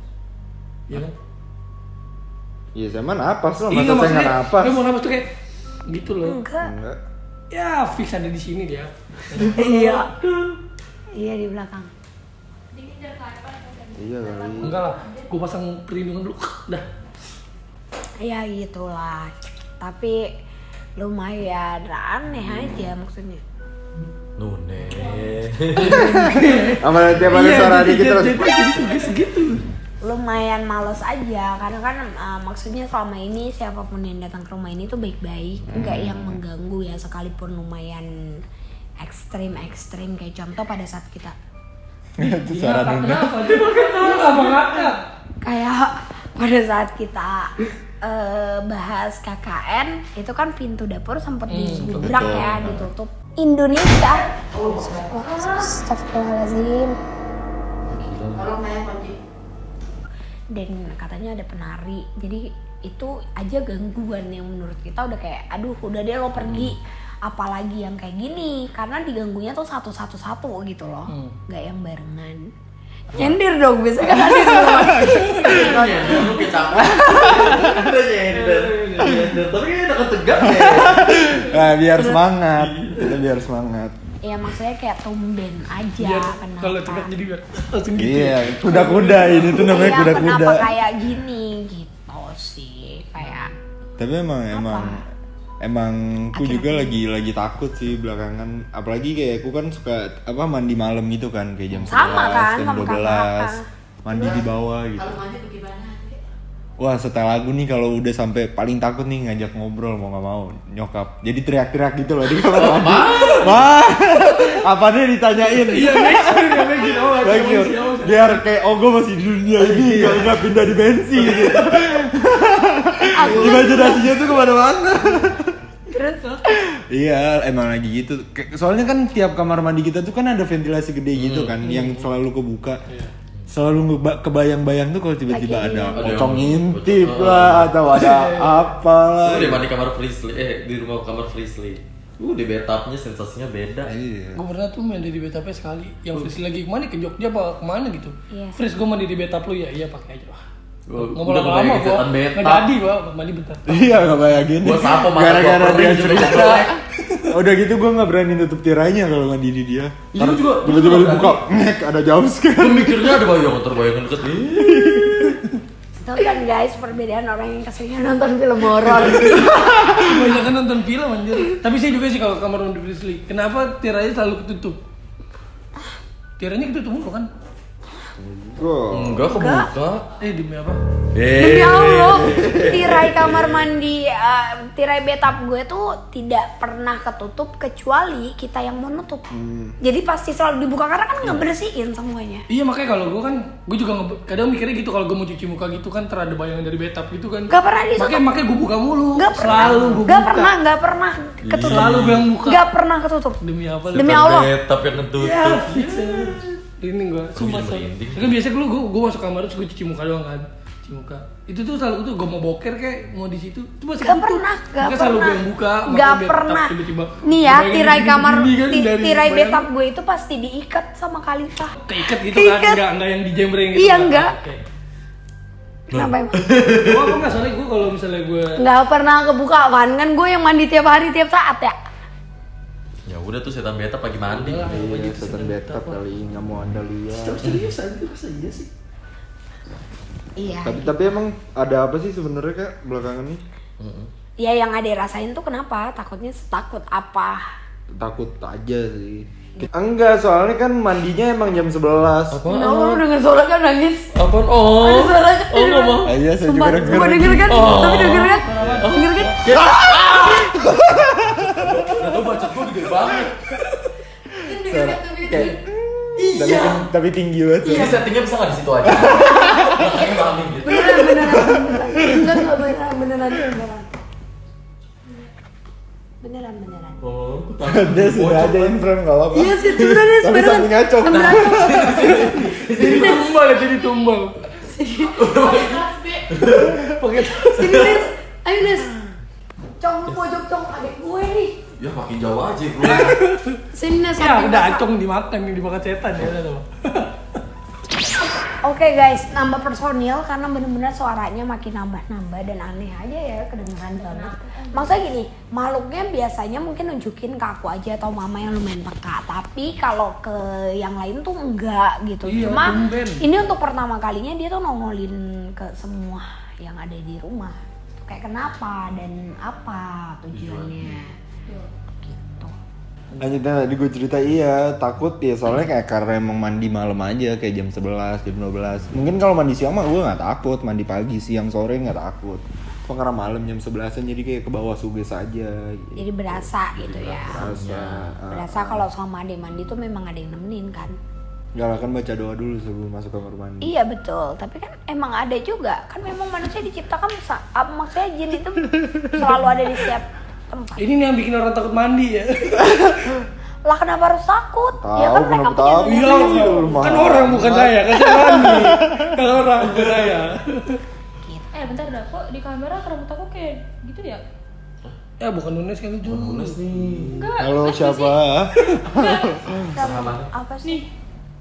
Iya kan? Iya saya mah napas loh, Iya, masa saya maksudnya, nggak napas? dia mau napas tuh kayak gitu loh. Enggak. Enggak. Ya fix ada di sini dia. Iya. Iya di belakang. Iya kali. Enggak lah, gue pasang perlindungan dulu. Dah. Ya gitulah. Tapi lumayan aneh aja maksudnya. Nune. Sama tiap ada suara dikit terus. Jadi segitu. Lumayan males aja karena kan maksudnya selama ini siapapun yang datang ke rumah ini tuh baik-baik, nggak yang mengganggu ya, sekalipun lumayan ekstrim kayak contoh pada saat kita Itu suara Nuna. Kenapa? Dia pakai tahu abang ngakak. kayak pada saat kita bahas KKN itu kan pintu dapur sempat digubrak betul. ya, ditutup. Indonesia. Astagfirullahaladzim. Dan katanya ada penari, jadi itu aja gangguan yang menurut kita udah kayak aduh udah deh lo pergi, apalagi yang kayak gini karena diganggunya tuh satu gitu loh, nggak yang barengan. Nyender dong, biasanya kan ada dulu. Nyender lu kecapek. Udah nyender. Tapi kayaknya udah ketegak ya. Nah, biar semangat. Kita biar semangat. Ya maksudnya kayak tumben aja Biar kenapa. kalau tegak jadi biar langsung gitu. Iya, kuda-kuda ini tuh namanya Iya, kuda-kuda. kenapa kayak gini gitu sih, kayak Tapi emang aku juga lagi takut sih belakangan. Apalagi kayak aku kan suka mandi malam gitu kan, kayak jam 11, Sama kan, jam sama 12. kakak. Mandi di bawah gitu. Kalau mandi bagaimana? Wah, setel lagu nih kalau udah sampai paling takut nih ngajak ngobrol mau nggak mau nyokap. Jadi teriak-teriak gitu loh di kamar mandi. Wah, apa nih ditanyain? Iya, next dia Lagi, biar kayak gue masih di dunia ini nggak pindah dimensi gitu. Imajinasinya tuh kemana-mana. terus Iya, emang lagi gitu. Soalnya kan tiap kamar mandi kita tuh kan ada ventilasi gede gitu kan, yang selalu kebuka. Selalu kebayang-bayang tuh kalau tiba-tiba Lagi. ada Ada pocong yang ngintip pocong. lah atau ada apa lah. Lu di mandi kamar Frisley, di rumah kamar Frisley. Di bathtubnya sensasinya beda. Iya. Gue pernah tuh mandi di bathtub sekali. Yang Fris lagi kemana, ke Jogja apa kemana gitu. Iya. Fris gue mandi di bathtub lu ya, iya pakai aja. Wah. Ngomong Udah lama-lama kebayang gue, setan bathtub. nggak jadi gue mandi bentar. Iya, nggak bayangin. Gua sapa mata Gara-gara gua dia perih juga cerita. jelek. Udah gitu gue nggak berani tutup tirainya kalau mandi di dia. Iya, Ntar juga. tiba-tiba dibuka, ngek ada jumpscare. Gue mikirnya ada bayangan deket. itu kan guys perbedaan orang yang keseringan nonton film horor. Kebanyakan nonton film anjir. Tapi saya juga sih kalau kamar mandi Frisley. Kenapa tirainya selalu ketutup? Tirainya ketutup mulu kan? Enggak kebuka. Demi apa? Demi Allah, tirai kamar mandi, tirai bathtub gue tuh tidak pernah ketutup kecuali kita yang mau nutup. Jadi pasti selalu dibuka karena kan ngebersihin semuanya. Iya makanya kalau gue juga kadang mikirnya gitu kalau gue mau cuci muka gitu kan terada bayangan dari bathtub gitu kan. Gak pernah ditutup. Makanya gue buka mulu. Gak pernah. Selalu gue Gak buka. pernah ketutup. Selalu gue yang buka. Gak pernah ketutup. Demi apa? Demi Allah. Bathtub yang ketutup. Ya, fix aja. Ini gue sumpah jadi saya. merinding. Kan biasa gue masuk kamar terus gue cuci muka doang kan. Cuci muka. Itu tuh selalu tuh gue mau boker kayak mau di situ. Itu masih Gak ketutup. pernah, gak Makanya selalu gue pernah. yang buka. makanya Gak biar pernah. tiba-tiba Nih ya, bayangin tirai gini-gini kamar, kan dari tirai bayang- bathtub gue itu pasti diikat sama Khalifah. Keikat gitu Keikat. kan, enggak yang dijembreng gitu. Iya, kan? enggak. Oke. Kenapa emang? Gue apa enggak soalnya gue kalau misalnya gue Gak pernah kebuka kan gue yang mandi tiap hari tiap saat ya. Ya udah tuh setan bathtub lagi mandi. Iya, setan bathtub kali nggak mau anda lihat. serius aja masa iya sih? Iya. Tapi emang ada apa sih sebenarnya Kak belakangan nih? Ya yang ada rasain tuh kenapa? Takutnya takut apa? Takut aja sih. Enggak, soalnya kan mandinya emang jam 11. Apaan? Nah, lu denger suara kan nangis. Apaan? Oh. Ada suaranya. Oh, ngomong. Iya, saya Sumpah, juga sumpah denger. denger kan? Tapi denger kan? Denger kan? Itu bacot gue gede banget. Tapi tinggi banget. Ini settingnya bisa nggak di situ aja? Belakangnya maling gitu. Beneran. Enggak beneran. Beneran. Oh, Ada sudah ada in frame nggak apa-apa. Iya sih, beneran. Tapi sambil ngacok. Jadi tumbal ya, jadi tumbal. Pakai Sini Nes, ayo Nes. Cong lu pojok cong, adek gue nih. ya makin jauh aja bro. Sini Nes. ya udah acung dimakan setan ya tuh. Oke guys, nambah personil karena bener-bener suaranya makin nambah-nambah dan aneh aja ya, kedengeran banget. Maksudnya gini, makhluknya biasanya mungkin nunjukin ke aku aja atau mama yang lumayan peka, tapi kalau ke yang lain tuh enggak gitu. Iya, Cuma tumben. ini untuk pertama kalinya dia tuh nongolin ke semua yang ada di rumah. Kayak kenapa dan apa tujuannya. Gitu. Lanjutnya tadi gue cerita iya takut ya soalnya kayak karena emang mandi malam aja kayak jam 11, jam 12. Mungkin kalau mandi siang mah gue nggak takut, mandi pagi, siang, sore nggak takut. Cuma karena malam jam 11-an jadi kayak ke bawah suges aja. Gitu. Jadi berasa gitu ya. Berasa kalau sama adek mandi tuh memang ada yang nemenin kan. Gak lah kan baca doa dulu sebelum masuk kamar mandi. Iya betul, tapi kan emang ada juga. Kan memang manusia diciptakan maksudnya jin itu selalu ada di setiap tempat. Ini nih yang bikin orang takut mandi ya. Lah kenapa harus takut? Tahu, Ya kan mereka kenapa punya takut? Iya, kan orang bukan saya, kan saya mandi. Kan orang bukan saya. Bentar dah, kok di kamera rambut aku kayak gitu ya? Ya bukan Nunes kali juga. Nunes nih. Enggak. Halo siapa? Apa sih?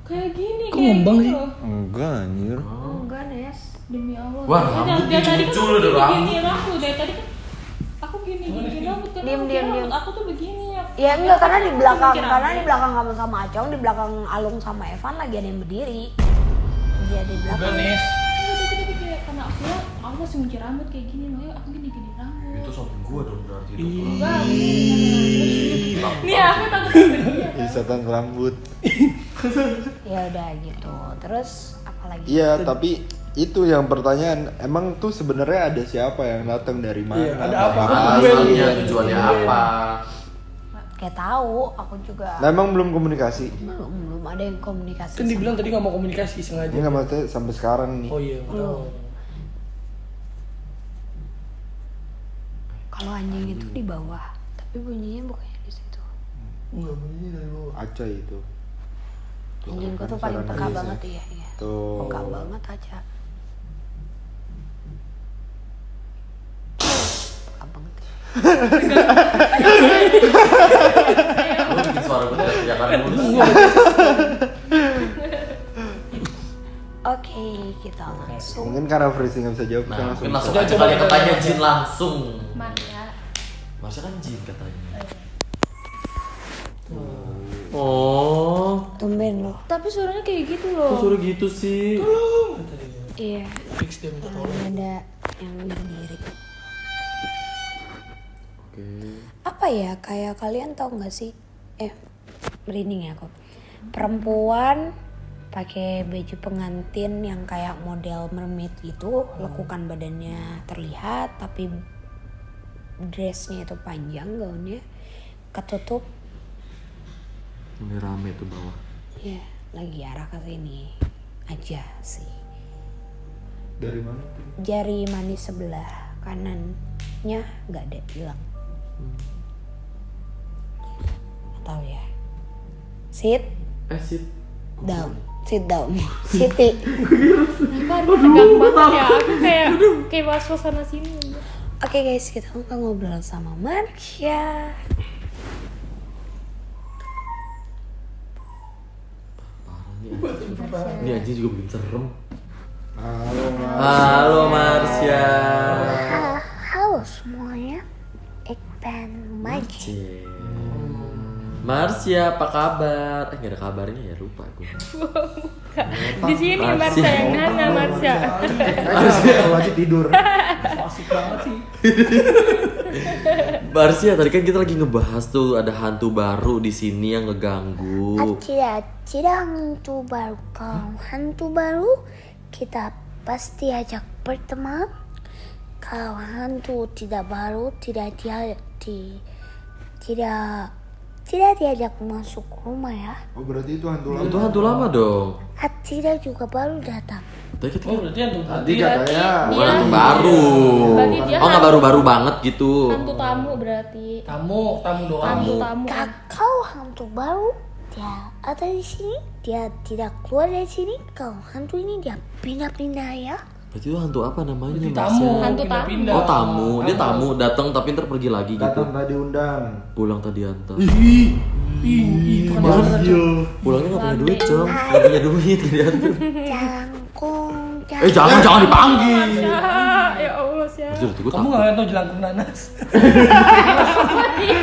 Kayak gini. Kok kayak ngembang gitu sih? loh. Enggak anjir. Enggak Nes. Demi Allah. Wah, Dari- rambut dari tadi kan muncul aku ada rambut. gini rambut. Dari tadi kan aku gini rambut kan. Diam, aku diam, kira diam. rambut aku tuh begini ya. Ya enggak karena di belakang Mikir karena apa? di belakang kamu sama Acong, di belakang Alung sama Evan lagi ada yang berdiri. Dia di Udah belakang. Nes. Tapi kayak karena aku masih mikir rambut kayak gini, makanya aku gini rambut. Itu samping gua dong berarti itu. Enggak. Nih aku takut sama dia. Setan rambut. Ya udah gitu. Terus apa lagi? Iya tapi itu yang pertanyaan emang tuh sebenarnya ada siapa yang datang dari mana? Iya, ada apa? ngapain? Alasannya, tujuannya apa? Kayak tahu, aku juga Nah emang belum komunikasi? belum ada yang komunikasi. Kan dibilang tadi nggak mau komunikasi sengaja. Ini nggak maksudnya sampai sekarang nih. Oh iya. Belum. Kalau anjing itu di bawah, tapi bunyinya bukannya di situ. Enggak bunyi dari bawah. Acah itu. Anjingku tuh kan paling saran peka dia banget sih. ya, iya. Tuh. Peka banget aja. Peka banget. Ya. Lu bikin suara gua teriak-teriakan mulu. Oke, kita langsung. Mungkin karena Frisi nggak bisa jawab, kita Nah, langsung. mungkin langsung Coba, aja coba kali kita katanya coba. jin langsung. Maria. Marsha kan jin katanya. Oh, Tumben loh. Tapi suaranya kayak gitu kok loh. suara gitu sih? Iya, Fix dia minta tolong. ada yang berdiri. Oke. Apa ya, kayak kalian tau nggak sih? Merinding ya aku. Perempuan pakai baju pengantin yang kayak model mermaid gitu, lekukan badannya terlihat tapi dressnya itu panjang, gaunnya ketutup. Ini rame tuh bawah. Ya, lagi arah ke sini aja sih. Dari mana tuh? Jari manis sebelah kanannya nggak ada, hilang. Tahu ya. Sit Sit. down, sit down, Siti. Kenapa harus tegang banget ya? Aku kayak bahas suasana sini. Oke guys, kita akan ngobrol sama Marsha. Ini anjing juga bikin serem. Halo Mas. Halo Marsha. Halo semuanya, ik ben Marsha. Marsha, apa kabar? Gak ada kabarnya ya, lupa gue. Di sini Marsha yang nana Marsha. Kalau aja tidur. Asik banget sih. Marsha, tadi kan kita lagi ngebahas tuh ada hantu baru di sini yang ngeganggu. Tidak hantu baru. Kalau hantu baru kita pasti ajak berteman. Kalau hantu tidak baru tidak diajak masuk rumah ya. Oh berarti itu hantu lama. Itu hantu lama dong. Tidak juga baru datang. Tadi kita Oh berarti hantu Tadi katanya bukan hantu baru. Berarti dia Oh nggak baru-baru banget gitu. Hantu tamu berarti. tamu doang. Hantu tamu. Kalau hantu baru dia ada di sini, dia tidak keluar dari sini. Kalau hantu ini dia pindah-pindah ya. Berarti itu hantu apa namanya? Berarti Marsha? tamu. Hantu pindah-pindah. Oh tamu, dia tamu datang tapi ntar pergi lagi gitu. datang tadi undang. Pulang tadi antar. Ih, itu kan Pulangnya nggak punya duit cong, nggak punya duit tadi antar. Jangkut Jangan dipanggil. Ya Allah sih. Kamu nggak tahu jelangkung nanas?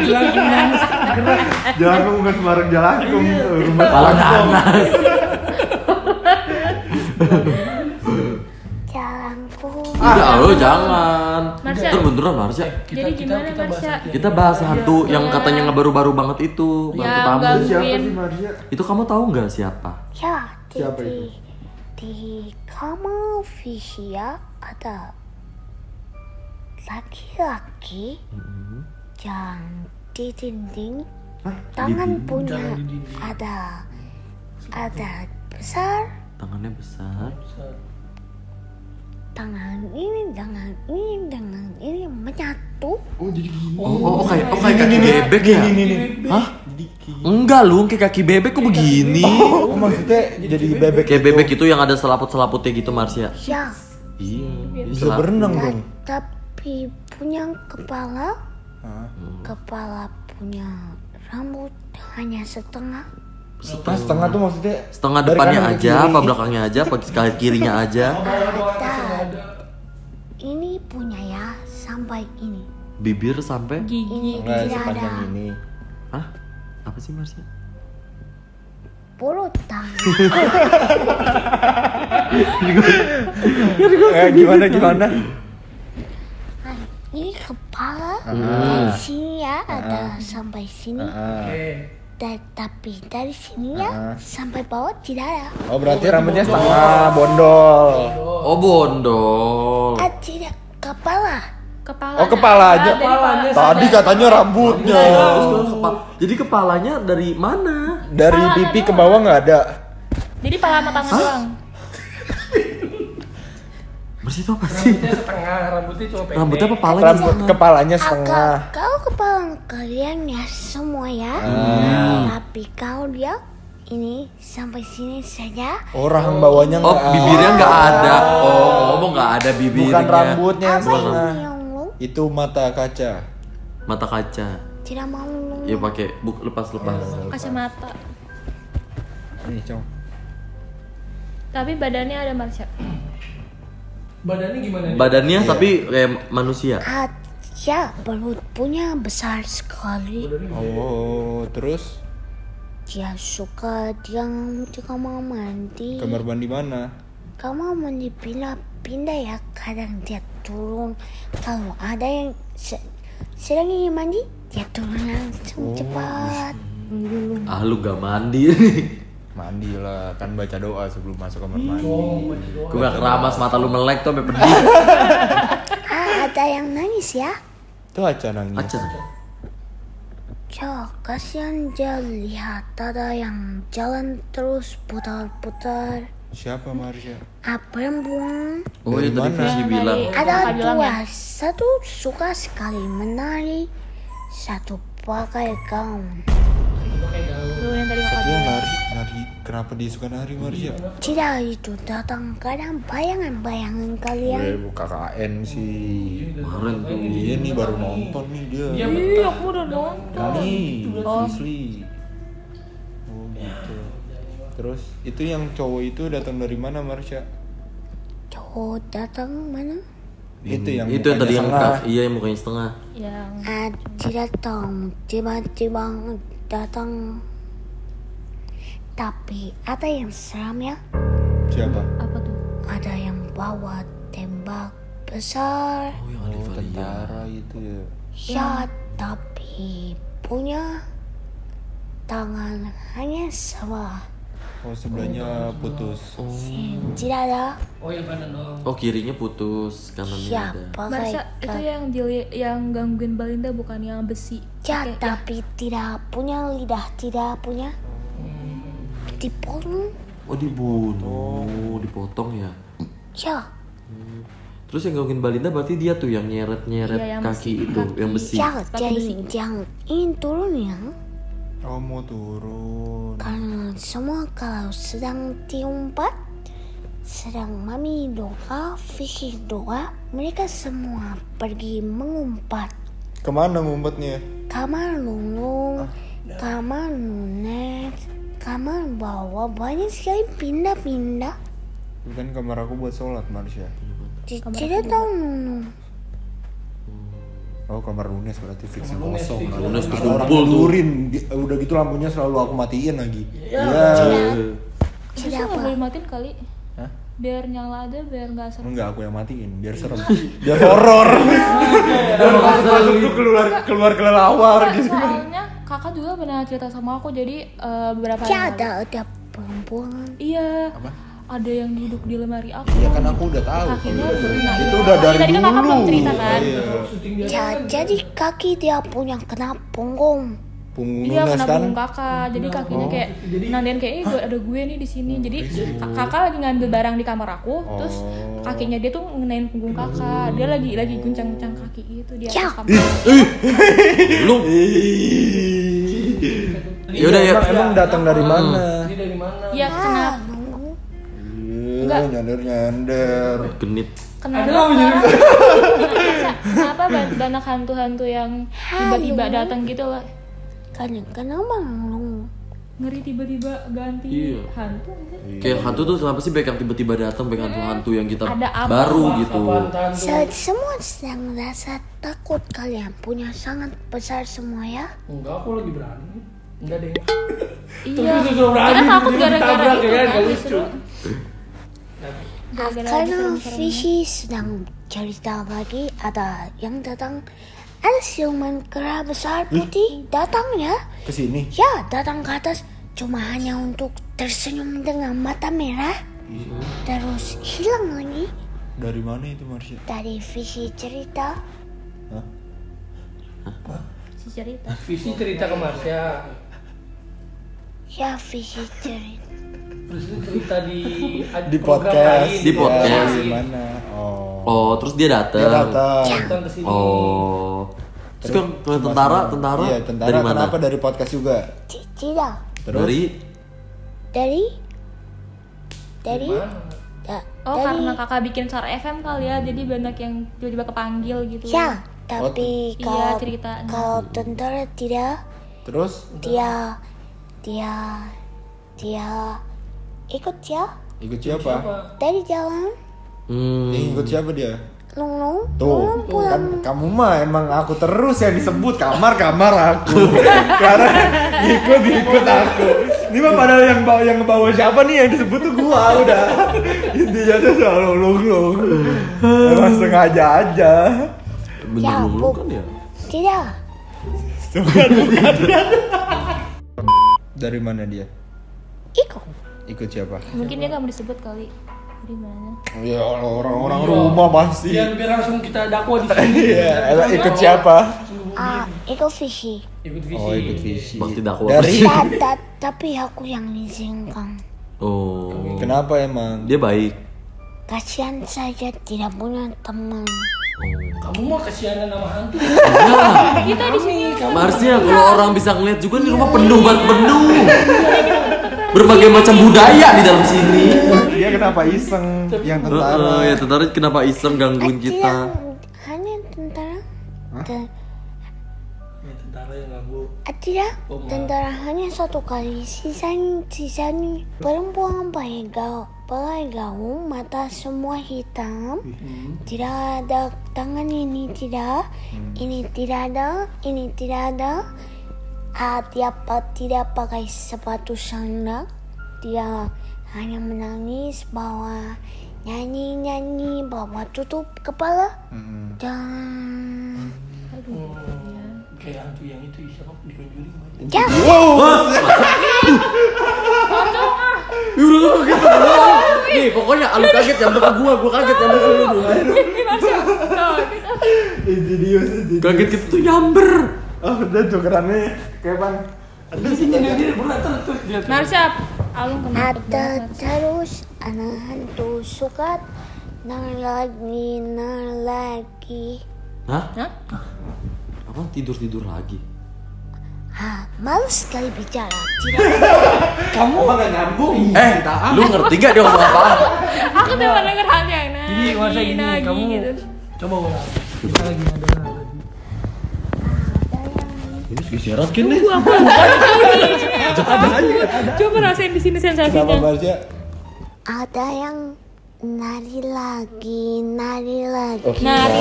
Jelangkung nanas. Jelangkung bukan sembarang jelangkung. Rumah Malah nanas. Jelangkung. Jangan. Marsha. Itu beneran Marsha. Jadi gimana Marsha? Kita bahas hantu yang katanya ngebaru-baru banget itu, Ya, hantu tamu. enggak. Siapa sih Marsha? Itu kamu tahu nggak siapa? Ya, Siapa itu? di kamar Visia ada laki-laki yang di dinding tangan punya ada besar, Tangannya besar. tangan ini menyatu. Oh jadi gini. Oh, kayak kaki bebek ya? Hah? Enggak lu, kayak kaki bebek kok begini? Oh maksudnya jadi bebek. Kayak bebek itu yang ada selaput-selaputnya gitu Marsha. Ya, Iya. Bisa berenang dong. tapi punya kepala Hah? punya rambut hanya setengah. Setengah tuh maksudnya Setengah dari depannya kanan ke aja, kiri. apa belakangnya aja, apa sekali kirinya aja. Ada. Ini punya ya sampai ini. Bibir sampai. Gigi. Enggak Tidak sepanjang ada. ini. Hah? Apa sih Marsha? Pulutan. Gimana? Ini kepala dari sini ya ada sampai sini. Tapi dari sini ya sampai bawah tidak ada. Oh berarti rambutnya setengah bondol. Oh bondol. Tidak kepala. Oh kepala aja. Kepalanya Tadi katanya rambutnya. Jadi kepalanya dari mana? Dari pipi ke bawah nggak ada. Jadi pala sama tangan doang. Marsha itu apa sih? Rambutnya setengah, rambutnya cuma pendek. Rambutnya apa palanya? Rambut kepalanya setengah. Kalau kepala kalian ya semua ya. Tapi kalau dia ini sampai sini saja. Oh rahang bawahnya Oh nggak bibirnya nggak ada. Oh nggak ada bibirnya. Bukan rambutnya yang Apa setengah. ini yang lu Itu mata kaca. Mata kaca. tidak mau lu? Ya pakai lepas. Kacamata. Nih cong. Tapi badannya ada Marsha. Badannya gimana? nih? Badannya tapi kayak manusia. Ya perut punya besar sekali. Oh terus Dia suka dia kamar mandi. kamar mandi mana? Kamar mandi pindah ya. Kadang dia turun. Kalau ada yang sedang ingin mandi, dia turun langsung cepat. Ah lu gak mandi. Mandi lah, kan baca doa sebelum masuk kamar mandi. Gue gak keramas mata lu melek tuh sampai pedih. Ada yang nangis ya. Tuh aca nangis. Acan. Ya, kasihan dia lihat ada yang jalan terus putar-putar. Siapa Marsha? Perempuan. Oh iya tadi mana? Visi bilang. Ada Kakak bilang dua, ya? satu suka sekali menari, satu pakai gaun. Lu yang tadi kakak Dia bilang. nari. Kenapa dia suka nari Marsha? Tidak itu datang kadang bayangan-bayangan kalian. Gue buka KN sih. Kemarin tuh. Iya nih baru nonton nih dia. Iya, aku udah nonton. Nih, Asli. Oh gitu. Terus itu yang cowok itu datang dari mana Marsha? Cowok datang mana? Itu yang tadi yang setengah. iya yang mukanya setengah. Yang Tidak tahu tiba-tiba datang. Tapi ada yang seram ya. Siapa? apa tuh? Ada yang bawa tembak besar. Oh yang Oh Alifalia. tentara itu ya. Ya, tapi punya tangan hanya sebelah. Oh sebelahnya putus. Tidak ada. Oh yang kanan dong. Oh kirinya putus, kanannya Ya, ada. pakai Marsha itu yang gangguin Balinda bukan yang besi. ya, Pakai- tapi tidak punya lidah, tidak punya. Dipotong. Oh dibunuh, dipotong ya. Ya, Terus yang gangguin Balinda berarti dia tuh yang nyeret-nyeret Iya, yang kaki besi. itu, Kaki. yang besi. ya, Pakai besi. yang ingin turun ya. Oh mau turun. Karena semua kalau sedang diumpat, sedang mami doa, fikir doa, mereka semua pergi mengumpat. Kemana ngumpetnya? Kamar nunung, kamar nunet, kamar bawah, banyak sekali pindah-pindah. Itu kan kamar aku buat sholat, Marsha. Tidak tahu Nunu. Oh, kamar lunes berarti fix yang Kamar lunes, kosong. fix. Lunes tuh Ada orang kumpul tuh. tidurin. Udah gitu lampunya selalu aku matiin lagi. Iya. Bisa nggak boleh matiin kali? Hah? Biar nyala aja, biar nggak serem. Enggak, aku yang matiin biar serem. Biar horor. Biar masuk tuh keluar kelelawar gitu. Soalnya kakak juga pernah cerita sama aku, jadi beberapa hari lalu. Ada perempuan. Iya. Apa? Ada yang duduk di lemari aku. Iya kan aku udah tahu. Kakinya kalau berenang. itu udah dari Tadi kan kakak dulu. belum cerita kan? Iya. Syuting dia Ya, jadi kaki dia punya kena punggung. Punggung Iya, lunas kena kan. punggung kakak. Jadi kakinya Oh. kayak nandain kayak ada gue nih di sini. Jadi kakak lagi ngambil barang di kamar aku, terus Oh. kakinya dia tuh ngenain punggung kakak. Dia lagi guncang-guncang kaki gitu di Ya. atas kamar. Lu Iya, Yaudah, ya. emang datang dari mana? Ini dari mana? Iya, kenapa? Nunggu. Iya, nyender. genit. Kenapa? Kenapa banyak hantu-hantu yang tiba-tiba datang gitu loh? Kenapa Nunu? Ngeri tiba-tiba ganti Iya. hantu anjir. Kayak hantu tuh kenapa sih baik yang tiba-tiba datang, baik hantu-hantu yang kita Ada apa? baru gitu. Apaan hantu? Semua sedang rasa takut, kalian punya sangat besar semua ya. Enggak, aku lagi berani. Enggak deh. Iya. Terus berani, Kita takut dia gara-gara ditabrak, itu ya, kan gak lucu. justru. Gara-gara Karena diserem-serem. Fishy sedang cerita lagi, ada yang datang. Ada siluman kera besar putih datang ya. Kesini. Ya, datang ke atas cuma hanya untuk tersenyum dengan mata merah. Terus hilang lagi. Dari mana itu Marsha? Dari Fishy cerita. Hah? Si cerita. Visi cerita ke Marsha. Ya, Fishy cerita. Terus itu cerita di Di program podcast. lain. Di podcast. Ya, di mana? Oh. Oh, terus dia Dia datang. datang. Datang ke sini. Oh. Terus kan kalau tentara Iya, tentara dari mana? kenapa dari podcast juga? Tidak. Terus? Dari Dari Mana? Oh, dari karena kakak bikin Sar FM kali ya, jadi banyak yang tiba-tiba kepanggil gitu. ya, tapi Iya, kalau ceritanya. kalau tentara tidak, Terus? dia ikut ya Ikut siapa? dari jalan. Ikut siapa dia? Nung Tuh, pulang. kan kamu mah emang aku terus yang disebut kamar aku. Karena ikut aku. Ini mah padahal yang ngebawa siapa nih yang disebut tuh gua udah. Intinya tuh selalu lung. Emang sengaja aja. bener Ya, lu Bu. kan ya? Tidak. Bukan. Dari mana dia? Ikut. Ikut siapa? Mungkin dia nggak mau disebut kali. Dari mana? Ya orang-orang rumah pasti. Biar langsung kita dakwa di sini. Iya, ikut siapa? Ikut Fishy. Ikut visi. Oh, ikut visi. Bakti dakwah. Dari Tapi aku yang izinkan. Oh. kenapa emang? Dia baik. Kasihan saja tidak punya teman. Kamu mah kesianan sama hantu. Kita di sini. Marsnya kalau orang bisa ngeliat juga di rumah penuh banget penuh. Berbagai macam budaya di dalam sini. Dia kenapa iseng yang tentara? Ya tentara kenapa iseng gangguin kita? Hanya tentara. Hah? Ya, tentara yang ganggu. Tidak, Oh, maaf. tentara hanya satu kali. Sisanya perempuan pakai gaun, mata semua hitam. Tidak ada tangan ini tidak ada. Dia tidak pakai sepatu sandal. Dia hanya menangis, bawa nyanyi, bawa tutup kepala. Dan Kayak hantu yang itu siapa di Conjuring. ya, Ya udah kaget. Nih pokoknya lu kaget nyamber ke gua kaget nyamber ke lu. Insidious. Kaget gitu tuh nyamber. Oh, udah tukerannya kapan? Ada sih dia berat terus dia. Marsha, Alung kenapa? ada terus anak hantu suka nar lagi. Hah? Hah? Apa tidur lagi? Males sekali bicara. Kamu mah gak nyambung. Lu ngerti gak dia ngomong apa? Aku tuh pernah denger hal yang Jadi masa gini nagi kamu gitu. coba ulang. Kita lagi ada Ini geseran kini. Coba rasain di sini Kenapa sensasinya. Marsha? Ada yang Nari lagi, nari lagi. Nari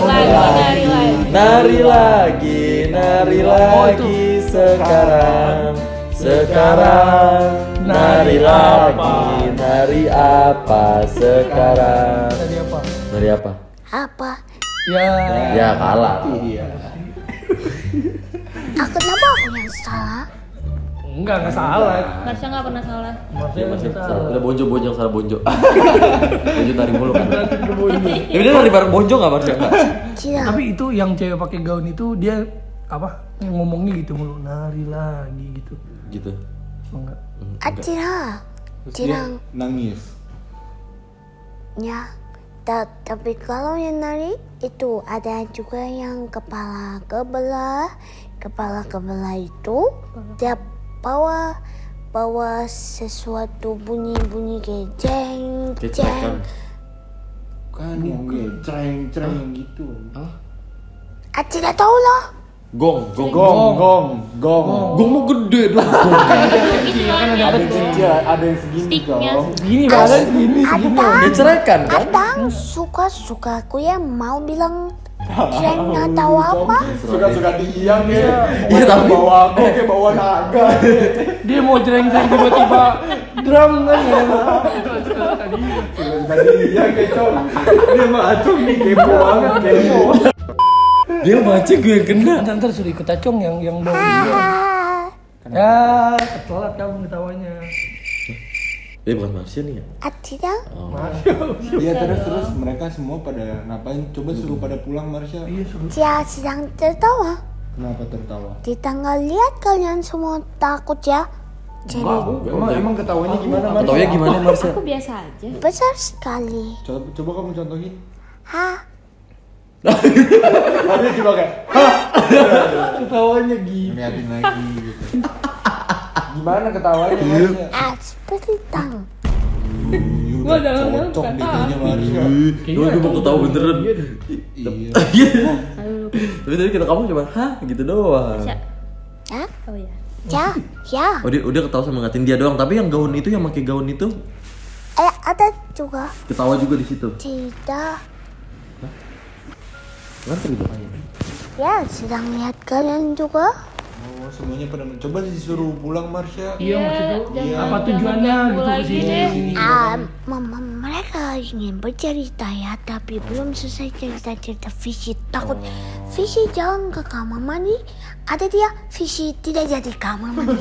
lagi. Nari lagi sekarang. Nari lagi, nari apa sekarang? Nari apa? Apa? Ya kalah. Iya. Kenapa aku yang salah? Enggak salah. Marsha nggak pernah salah. Marsha masih salah. Udah bonjo salah bonjo. Bonjo nari mulu kan. Ya udah nari bareng bonjo enggak Marsha enggak? Tidak. Tapi itu yang cewek pakai gaun itu dia apa? Ngomongnya gitu mulu, nari lagi gitu. Gitu. Enggak. Tidak. Terus dia Tidak. nangis. Ya. Tapi kalau yang nari itu ada juga yang kepala kebelah itu dia bawa sesuatu bunyi kayak jeng. Kan yang cereng gitu. Tidak tahu lah. Gong. Gong. Gong mau gede dong. Ada yang kecil, ada yang segini Sticknya. dong. Gini badan gini. Dia cerekan kan? Kadang suka aku yang mau bilang jeng nggak tahu apa. Suka diam ya. Iya, tapi- bawa gong kayak bawa naga. Dia mau jreng-jreng tiba-tiba drum kan ya. Suka diam kayak cowok. Dia mah acung nih kepo banget kepo. Dia baca gue yang kena. Ntar suruh ikut acung yang bawa dia. Ya, ketelat kamu ketawanya. Dia bukan Marsha nih ya? Tidak. Iya terus mereka semua pada ngapain? Coba suruh pada pulang Marsha. Iya, suruh. Dia sedang tertawa. Kenapa tertawa? Kita nggak lihat kalian semua takut ya. Jadi Emang ketawanya gimana Marsha? Taunya gimana Marsha? Aku biasa aja. besar sekali. Coba kamu contohin. Dia coba kayak Ketawanya gitu. ngeliatin lagi gitu. Gimana ketawanya Marsha? Seperti tang. Gua jangan Cocok nih kayaknya Marsha. Gue mau ketawa beneran. Iya. Tapi tadi kita kamu cuma hah gitu doang. Marsha. Ya, Oh ya. ya. Oh dia ketawa sama ngatin dia doang. Tapi yang gaun itu yang pakai gaun itu Ada juga. ketawa juga di situ. Tidak. Ngerti gitu. Ya, sedang lihat kalian juga. Oh semuanya pada coba disuruh pulang Marsha. Iya maksudnya jangan- apa tujuannya jangan gitu lagi kesini. deh. Mereka ingin bercerita ya, tapi belum selesai cerita visi. Takut visi jalan ke kamar mandi, ada dia visi tidak jadi kamar mandi.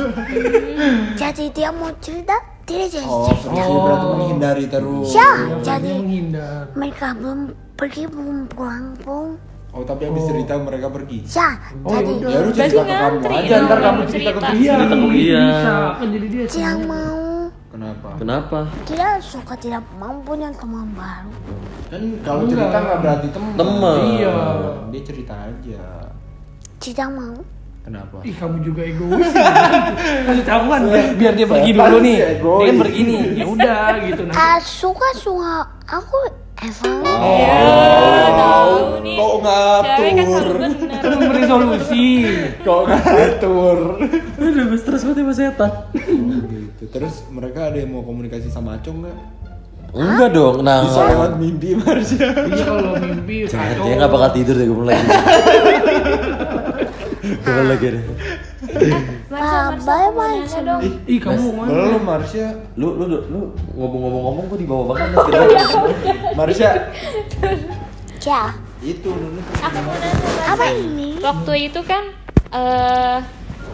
Jadi dia mau cerita, tidak jadi Oh cerita. berarti menghindari terus. Ya, Jadi jadi menghindar. mereka belum pergi, belum pulang pun. Oh tapi habis cerita mereka pergi. Ya, jadi Ya udah Berarti cerita ke kamu ngantri aja, dong, ntar kamu mau cerita ke cerita. Visi. Iya, begitu Iya. bisa. Kan jadi dia tidak mau. Kenapa? Kenapa? Tidak suka, tidak mau punya teman baru. Kan kalau cerita nggak berarti teman. Teman. Iya. Dia cerita aja. Tidak mau. Kenapa? Ih, kamu juga egois. Kasih tahu kan biar dia pergi dulu nih. sih egois? Dia kan pergi nih. Ya udah gitu nah. Suka aku emang. Tahu nih. Kok Cewek kan ngatur? selalu benar. Kan memberi solusi. Kok ngatur? Udah stres banget sama setan. Oh gitu. Terus mereka ada yang mau komunikasi sama Acong nggak? Enggak dong. Nah, Bisa lewat mimpi Marsha. Iya kalau mimpi kacau. kayaknya nggak bakal tidur deh gue mulai. Gue lagi deh. Marsha, bye-bye, mau nanya dong. Ih, kamu mau mana? Belum Marsha. Lu ngomong-ngomong gue di bawah banget Mas. Marsha. Ya, Itu dulu. Aku mau nanya. Marsha. apa ini? Waktu itu kan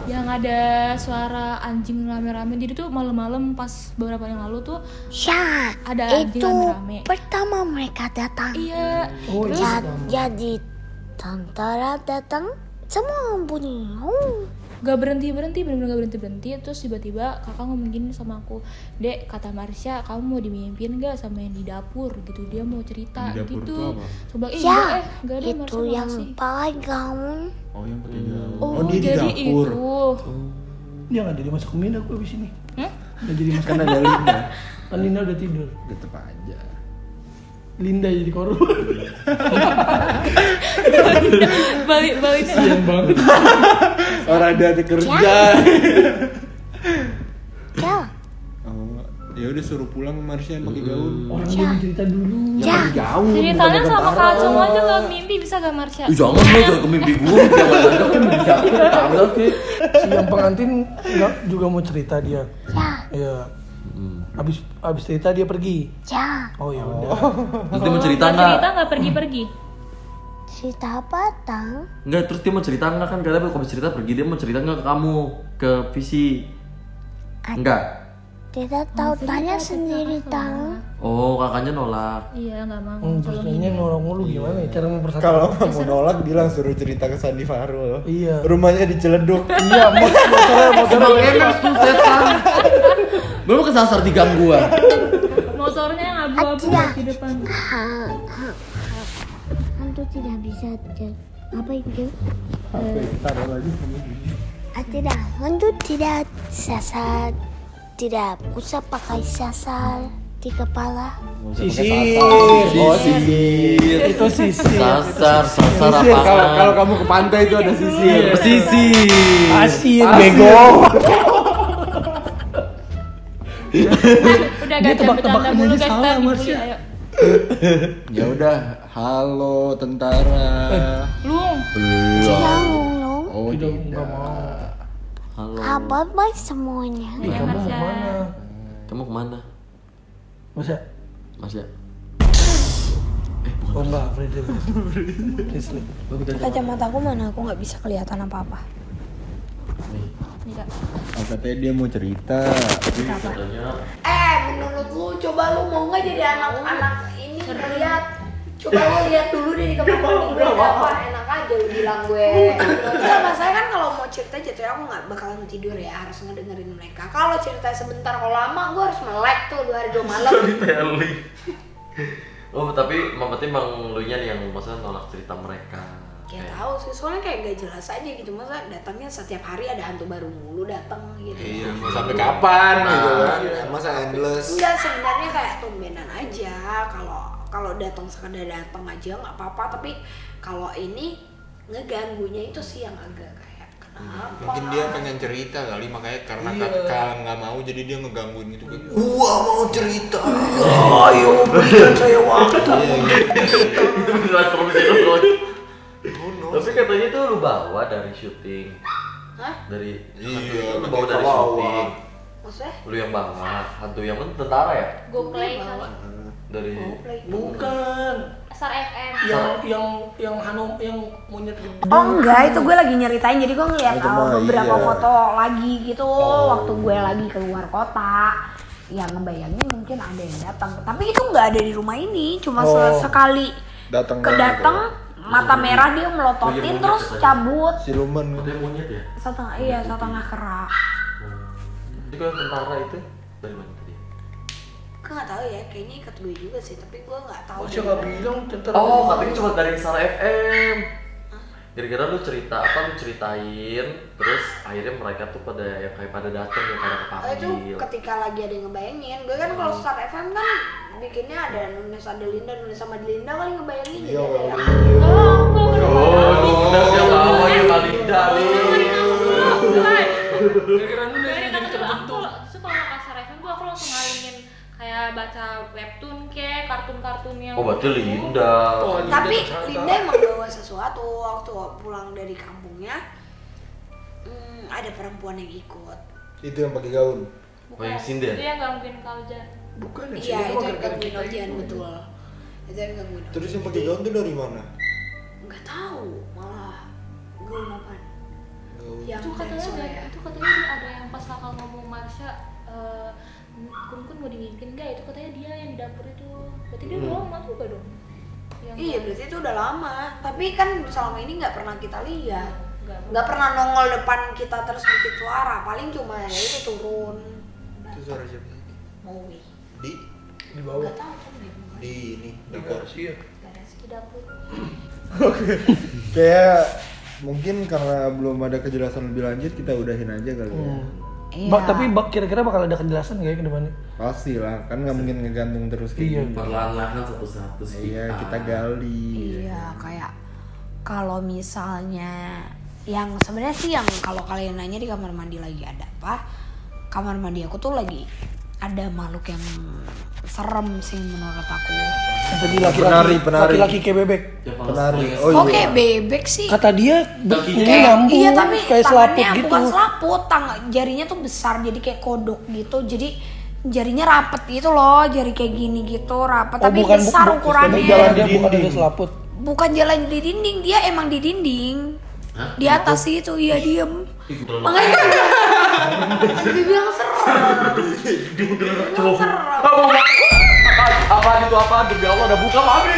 yang ada suara anjing rame-rame jadi tuh malam-malam pas beberapa yang lalu tuh Ya, Ada anjing itu rame-rame. pertama mereka datang. iya Oh, terus iya. Jadi tentara datang, semua bunyi. gak berhenti bener-bener gak berhenti terus tiba-tiba kakak ngomong gini sama aku, Dek, kata Marsha kamu mau dimimpin gak sama yang di dapur gitu, dia mau cerita Di dapur gitu. tuh apa? Coba Ya, gak ada Marsha itu yang makasih. pakai gaun. Oh yang pakai gaun. Oh, dia di jadi dapur. itu. Dia nggak jadi masuk minda aku abis ini. Hah? Nggak jadi masuk. Kan ada Linda. Kan Linda udah tidur. Tetep aja. Linda jadi korban. Balik Sian banget. Orang ada kerja. Ya, Oh, Ya udah suruh pulang Marsha pakai gaun. Orang dia cerita dulu. Ya pakai gaun. Ceritanya bukan sama tentara. Kak Cung aja lewat mimpi bisa gak Marsha? Jangan lo jangan ke mimpi gue, jangan aja kan mimpi aku tetangga ke. Si yang pengantin nggak juga mau cerita dia. Ya, Iya. Abis cerita dia pergi. ya. Oh ya udah. Terus dia mau cerita Nggak cerita nggak? nggak pergi-pergi? Cerita apa, Tang? Nggak, terus dia mau cerita nggak kan? Katanya kalau cerita pergi, dia mau cerita nggak ke kamu, ke visi? Enggak. Tidak tahu, tanya sendiri, Tang. Oh, kakaknya nolak. Iya nggak mau. Terus nanya nolong mulu gimana ya cara mempersatukan? Kalau mau nolak bilang suruh cerita ke Sandi Farul. Iya. Rumahnya di Ciledug. Iya, motornya Emang enak tuh setan. Belum kesasar di gang gua. Motornya yang abu-abu di depan. Hantu tidak bisa apa itu? Taruh lagi sama Tidak, hantu tidak sasar, tidak usah pakai sasar di kepala. sisir. Oh, sisir. Itu sisir. Sasar Kalau apaan? kamu ke pantai itu ada sisir. Pesisir. Pasir, bego. Udah Dia gak bercanda tebak-tebakan mulu aja guys, salah, ntar dibully, Marsha. ayo. Ya udah, halo tentara. Lung, Tidak, Lung. Oh, Tidak, tidak. nggak mau. Halo. Kabar baik semuanya. Ih, Iya, kamu Marsha. kemana? Kamu kemana? Masa? Mas ya? Oh enggak, Frisley. Kacamataku mana? Aku nggak bisa kelihatan apa-apa. nih Kak. Oh, katanya dia mau cerita. Katanya Menurut lu, coba lu mau nggak jadi anak-anak ini lihat? Coba lu lihat dulu deh di kamar mandi gue ada apa, enak aja lu bilang gue. Enggak, masalahnya kan kalau mau cerita jatuhnya aku nggak bakalan tidur ya, harus ngedengerin mereka. Kalau cerita sebentar, kalau lama gue harus melek tuh 2 hari 2 malam. storytelling. Oh, tapi maksudnya emang lu nya nih yang maksudnya nolak cerita mereka. Ya tahu sih, soalnya kayak gak jelas aja gitu, masa datangnya setiap hari ada hantu baru mulu datang gitu. Iya, mau sampai kapan gitu kan? Masa endless? Enggak, sebenarnya kayak tumbenan aja. Kalau datang sekadar datang aja nggak apa-apa, tapi kalau ini ngeganggunya itu sih yang agak kayak kenapa? Mungkin dia pengen cerita kali, makanya karena kakak nggak mau jadi dia ngegangguin gitu kan. Gua mau cerita. Ayo berikan saya waktu. Itu beneran profesional. Tapi katanya tuh lu bawa dari syuting. Hah? Dari Iya, lu bawa dari bawa. syuting. Maksudnya? Lu yang bawa. Hantu yang mana tentara ya? Go play kali. Dari Bukan. Star FM. Yang Hanum yang monyet gede. Oh enggak, itu gue lagi nyeritain, jadi gue ngeliat Itu mah beberapa iya. foto lagi gitu waktu gue lagi keluar kota. Yang ngebayangin mungkin ada yang datang, tapi itu nggak ada di rumah ini, cuma sekali Datang kedatang mata merah dia melototin terus cabut siluman. Katanya monyet ya? setengah kera. Jadi kalau tentara itu dari mana tadi? Gue nggak tahu ya, kayaknya ikut gue juga sih, tapi gue nggak tahu. Masih nggak bilang tentara. Oh, katanya cuma dari Star FM. Gara-gara lu cerita apa, lu ceritain, terus akhirnya mereka tuh pada yang kayak pada datang ya pada Itu kepanggil. ketika lagi ada yang ngebayangin, gue kan kalau Star FM kan bikinnya ada nulis Adelinda, nulis sama Adelinda kali ngebayangin jadi ada yang Oh, udah siap bawa ya Balinda nih. Gara-gara lu Dari jadi kata terbentuk. aku kalau nggak Star FM tuh aku langsung ngalingin kayak baca webtoon kayak kartun-kartun yang. Oh, berarti Linda. Tapi Linda emang bawa sesuatu waktu pulang dari kampungnya. Ada perempuan yang ikut. Itu yang pakai gaun. Bukan, Oh, yang sinden? itu yang gangguin Kaljan. Bukan Iya, itu yang gangguin Ojan, betul. Itu yang gangguin. Terus yang pakai gaun tuh dari mana? Nggak tahu, malah gaun apa? Gaun. Yang Itu dari katanya sore ya. itu katanya ada yang pas kakak ngomong Marsha kun mau dimimpin gak, itu katanya dia yang di dapur itu, berarti dia udah lama juga dong yang Iya, berarti itu udah lama. Tapi kan selama ini nggak pernah kita lihat. nggak Nggak pernah nongol depan kita terus bikin suara. Paling cuma ya itu turun. Itu suara siapa? Mowi. Di bawah. Nggak tahu kan Di ini dapur. Iya. di dapur. Kayak mungkin karena belum ada kejelasan lebih lanjut kita udahin aja kali ya. Iya. Tapi kira-kira bakal ada kejelasan nggak ya ke depannya? Pasti lah, kan nggak mungkin ngegantung terus kayak Iya. gini. Perlahan-lahan satu-satu sih. Iya, kita gali. Iya, kayak kalau misalnya yang sebenarnya sih yang kalau kalian nanya di kamar mandi lagi ada apa? Kamar mandi aku tuh lagi ada makhluk yang serem sih menurut aku. Jadi Penari. laki-laki kayak bebek. Penari. Oh, kayak bebek sih. Kata dia ini Kayak- nyambung, iya tapi kayak selaput tangannya gitu. bukan selaput, jarinya tuh besar jadi kayak kodok gitu. Jadi jarinya rapet gitu loh, jari kayak gini gitu rapet tapi besar ukurannya. Jalan dia bukan ada selaput. Bukan jalan di dinding, dia emang di dinding. Di atas itu, iya diem. Makanya dia bilang serem. Bilang serem. Apaan itu apaan? Demi Allah udah buka mami.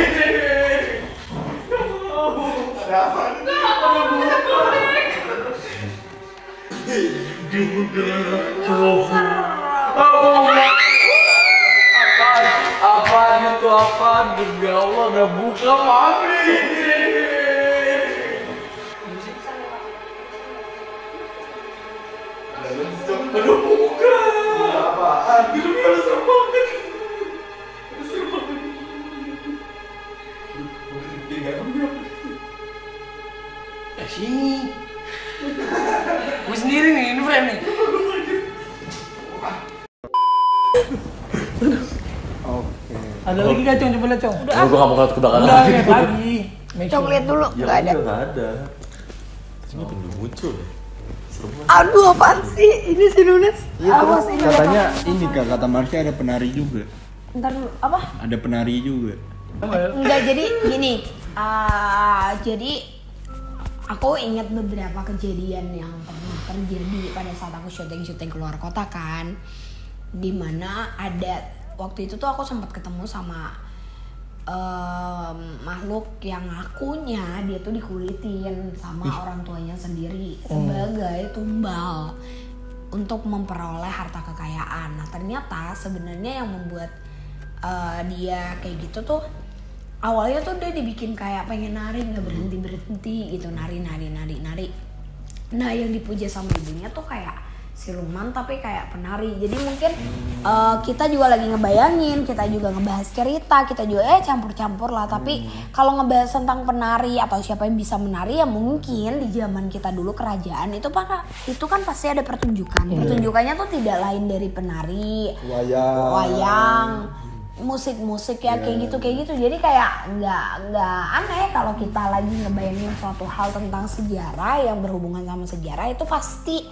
Apaan itu apaan? Demi Allah udah buka mami. Udah buka. Apaan? Demi Allah serem banget. Sini. Gue sendiri nih, ini frame nih. Oke. Ada lagi gak Cong? Coba lihat Cong. Gue gak mau ngeliat ke belakang Udah lihat lagi. Coba lihat dulu, nggak ada. Gak ada. Ini belum muncul. Serem banget. Aduh apaan sih? Ini si Nunes. Iya terus Awas, ini katanya ini Kak, kata Marsha ada penari juga. Ntar dulu, apa? Ada penari juga. Enggak, jadi gini. Jadi aku ingat beberapa kejadian yang pernah terjadi pada saat aku syuting keluar kota kan. Dimana ada waktu itu tuh aku sempat ketemu sama makhluk yang ngakunya dia tuh dikulitin sama orang tuanya sendiri sebagai tumbal untuk memperoleh harta kekayaan. Nah ternyata sebenarnya yang membuat dia kayak gitu tuh awalnya tuh dia dibikin kayak pengen nari nggak berhenti gitu, nari. Nah yang dipuja sama ibunya tuh kayak siluman tapi kayak penari. Jadi mungkin kita juga lagi ngebayangin, kita juga ngebahas cerita, kita juga campur-campur lah. Tapi kalau ngebahas tentang penari atau siapa yang bisa menari ya mungkin di zaman kita dulu kerajaan itu kan pasti ada pertunjukan. Pertunjukannya tuh tidak lain dari penari, wayang, musik ya kayak gitu. Jadi kayak nggak aneh kalau kita lagi ngebayangin suatu hal tentang sejarah yang berhubungan sama sejarah, itu pasti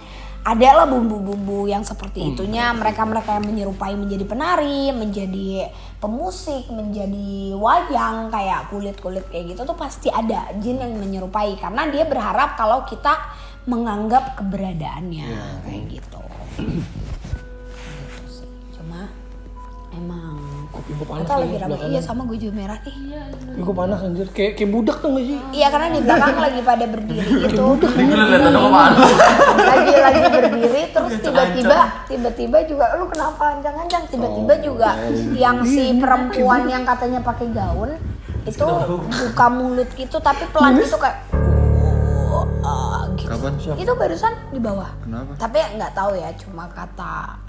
ada lah bumbu-bumbu yang seperti itunya. Mereka yang menyerupai menjadi penari, menjadi pemusik, menjadi wayang, kayak kulit kayak gitu tuh pasti ada jin yang menyerupai karena dia berharap kalau kita menganggap keberadaannya kayak gitu. Gitu sih. Cuma emang Kopi gue panas kita lagi rame. Iya sama gue juga merah. Gue panas anjir, kayak budak tuh gak sih? Iya karena di belakang lagi pada berdiri gitu. Ini gue liat ada apaan? lagi berdiri terus tiba-tiba juga lu kenapa ancang-ancang, tiba-tiba juga yang si perempuan yang katanya pakai gaun itu buka mulut gitu tapi pelan gitu kayak gitu. Kapan? Itu barusan di bawah. Kenapa? Tapi nggak tahu ya, cuma kata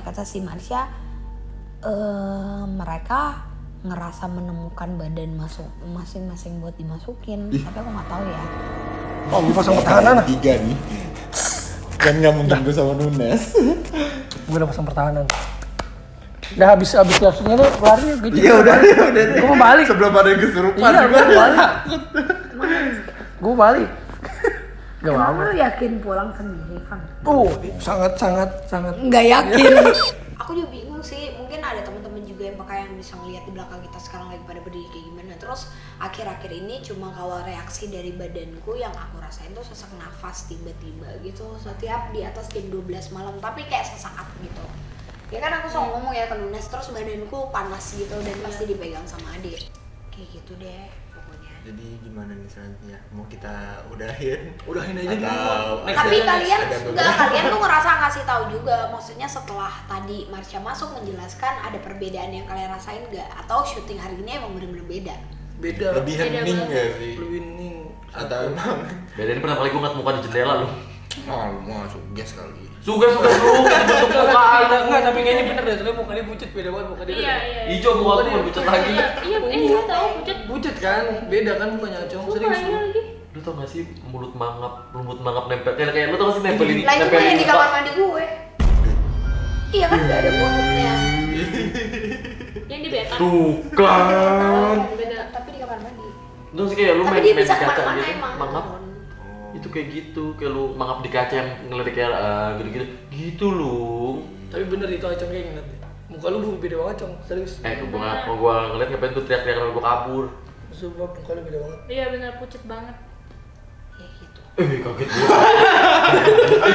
kata si Marsha, mereka ngerasa menemukan badan masing-masing buat dimasukin. Tapi aku nggak tahu ya. Oh, gue pasang pertahanan. 3 nih. Kan nggak mungkin gue sama Nunes. Gue udah pasang pertahanan. Udah habis langsungnya tuh lari gitu. Iya udah. Gue mau balik. Sebelum ada yang kesurupan Iya, juga. gue balik. Gue balik. Gak Emang mau. lu yakin pulang sendiri kan? Sangat. Nggak yakin. Aku juga bingung sih, mungkin ada teman-teman juga yang bisa ngeliat di belakang kita sekarang lagi pada berdiri kayak gimana. Terus akhir-akhir ini cuma kalau reaksi dari badanku yang aku rasain tuh sesak nafas tiba-tiba gitu setiap di atas jam 12 malam, tapi kayak sesaat gitu. Ya kan aku selalu ngomong ya ke Nunes, terus badanku panas gitu dan pasti dipegang sama adik. Kayak gitu deh pokoknya. Jadi gimana nih selanjutnya? Mau kita udahin? Udahin aja Atau dulu. Tapi kalian ada kalian tuh ngerasa ngasih tahu juga, maksudnya setelah tadi Marsha masuk menjelaskan ada perbedaan yang kalian rasain nggak, atau syuting hari ini emang bener-bener beda? Beda. lebih hening gak sih? Lebih hening. Atau emang Beda ini pernah kali gue ngeliat muka di jendela lu. malu masuk gas kali. Suka bentuk muka ada. Enggak, tapi kayaknya bener deh, soalnya muka dia pucet, beda banget muka dia. Iya. Hijau muka aku bukan pucat lagi. Iya, gue tahu pucat. Pucet kan, beda kan mukanya Acong, serius. Mukanya lagi. Lu tau gak sih mulut mangap nempel kayak lu tau gak sih nempelin Lah itu mah yang di kamar mandi gue. Iya kan nggak ada mulutnya. Yang di beta. Tuh kan. Tapi di kamar mandi. Terus kayak lu Tapi main dia di bisa kaca kemana-mana gitu, emang. mangap. Itu kayak gitu, kayak lu mangap di kaca yang ngelirik kayak gitu-gitu. Gitu lu. Tapi bener itu Acong kayak ngeliat. Muka lu beda banget Cong, serius. Gua ngeliat ngapain tuh teriak-teriak kalau gua kabur. Sumpah muka lu beda banget. Iya bener pucet banget. Ya gitu. Kaget gua.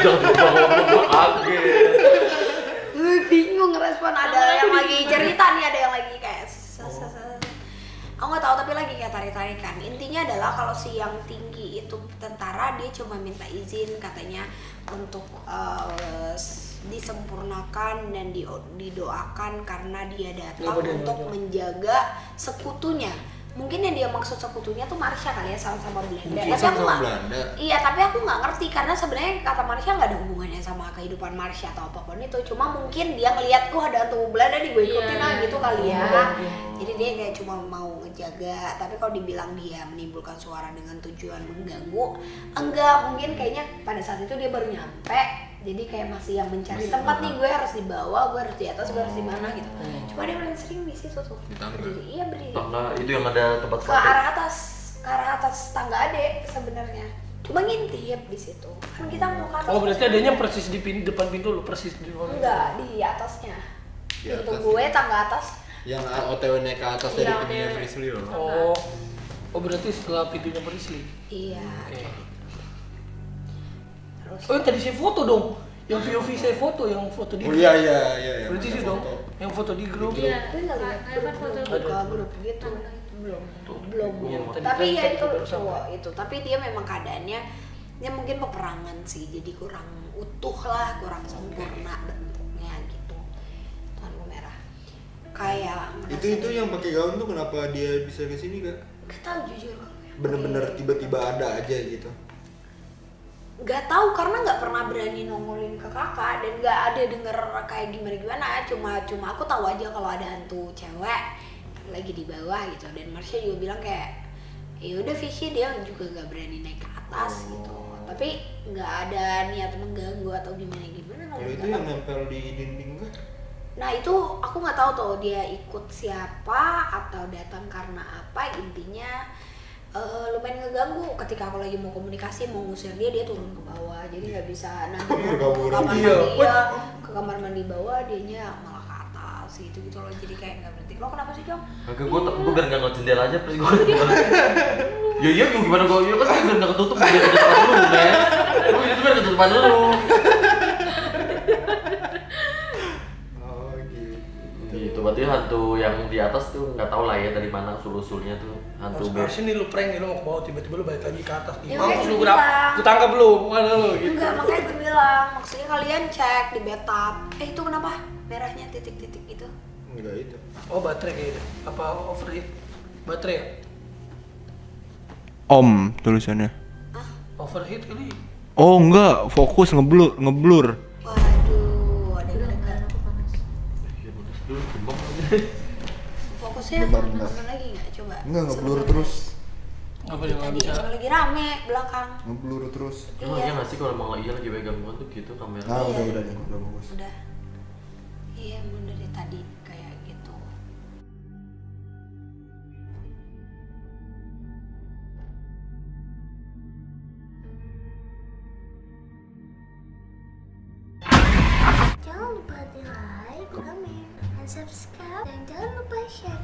Jangan ngomong gua kaget. Gue bingung ngerespon, ada yang lagi cerita nih, ada yang lagi kayak aku nggak tahu, tapi lagi kayak tarik-tarikan. Intinya adalah kalau si yang tinggi itu tentara, dia cuma minta izin katanya untuk disempurnakan dan didoakan karena dia datang untuk menjaga sekutunya. Mungkin yang dia maksud sekutunya tuh Marsha kali ya, sama-sama Belanda. Tapi aku nggak, iya tapi aku nggak ngerti karena sebenarnya kata Marsha nggak ada hubungannya sama kehidupan Marsha atau apapun itu. Cuma mungkin dia ngelihat ada hantu Belanda nih, gue ikutin gitu kali ya. Jadi dia kayak cuma mau ngejaga. Tapi kalau dibilang dia menimbulkan suara dengan tujuan mengganggu, enggak, mungkin kayaknya pada saat itu dia baru nyampe. Jadi kayak masih yang mencari tempat nih, gue harus di bawah, gue harus di atas, gue harus di mana gitu. Cuma dia paling sering di situ tuh. Berdiri. Iya berdiri. Tangga itu yang ada tempat Ke arah atas tangga adek sebenarnya. Cuma ngintip di situ. Kan kita mau ke atas. Oh berarti adanya persis di depan pintu lu, persis di depan. Enggak, di atasnya. Di Pintu atas. gue tangga atas. Yang OTW naik ke atas dari Iya, pintunya OTW. Frisly loh. Oh berarti setelah pintunya Prisli. Iya. Oke. Terus Oh yang tadi saya foto dong, yang POV saya foto, yang foto di. Oh iya. Berarti sih dong, yang foto di grup. Iya. gue nggak lihat Kayak foto buka grup gitu. Belum. Iya, tadi Tapi kan ya tadi itu baru sampai. cowok itu. Tapi dia memang keadaannya dia mungkin peperangan sih, jadi kurang utuh lah, kurang sempurna bentuknya gitu. Lampu merah. Kayak Itu yang pakai gaun tuh kenapa dia bisa ke sini Kak? Gak tahu jujur. Bener-bener tiba-tiba ada aja gitu. Gak tahu karena nggak pernah berani nongolin ke kakak dan nggak ada denger kayak gimana. Cuma aku tahu aja kalau ada hantu cewek lagi di bawah gitu, dan Marsha juga bilang kayak ya udah Fishy dia juga nggak berani naik ke atas gitu, tapi nggak ada niat mengganggu atau gimana. Kalau itu yang nempel di dinding Kak? Nah itu aku nggak tahu tuh dia ikut siapa atau datang karena apa. Intinya lumayan ngeganggu ketika aku lagi mau komunikasi, mau ngusir dia turun ke bawah, jadi nggak bisa nanti ke kamar mandi. Ke kamar mandi bawah, dianya malah ke atas gitu loh, jadi kayak nggak berhenti. Lo kenapa sih Jong? Agak gue biar nggak ngeliat jendela aja, terus gue ya iya gue gimana gue, ya kan biar nggak ketutup, biar ketutupan dulu men. Lu itu biar ketutupan dulu. Oh gitu. Gitu, berarti hantu yang di atas tuh nggak tahu lah ya dari mana usul-usulnya tuh hantu Harusnya nih lu prank nih, lu mau ke bawah tiba-tiba lu balik lagi ke atas nih. Ya, Mampus kayak lu gue berapa? bilang. Ku tangkap lu, mana lu gitu. Enggak, makanya gue bilang maksudnya kalian cek di bathtub. Itu kenapa merahnya titik-titik itu? Enggak itu. Oh baterai kayaknya. Apa overheat? Baterai ya? Om tulisannya. Overheat kali. Oh enggak, fokus ngeblur. Waduh, ada yang dekat. aku panas. Fokusnya Bentar. teman lagi nggak? Coba. Enggak ngeblur Sebentar. terus. Apa dia nggak Tadi bisa? lagi rame belakang. Ngeblur terus. Emang iya nggak sih kalau emang lagi pegang gangguan tuh gitu kamera? Nah, Iya. udah nih, udah bagus. Udah. Iya, emang dari tadi kayak gitu. Jangan lupa di like, comment, dan subscribe. Dan jangan lupa share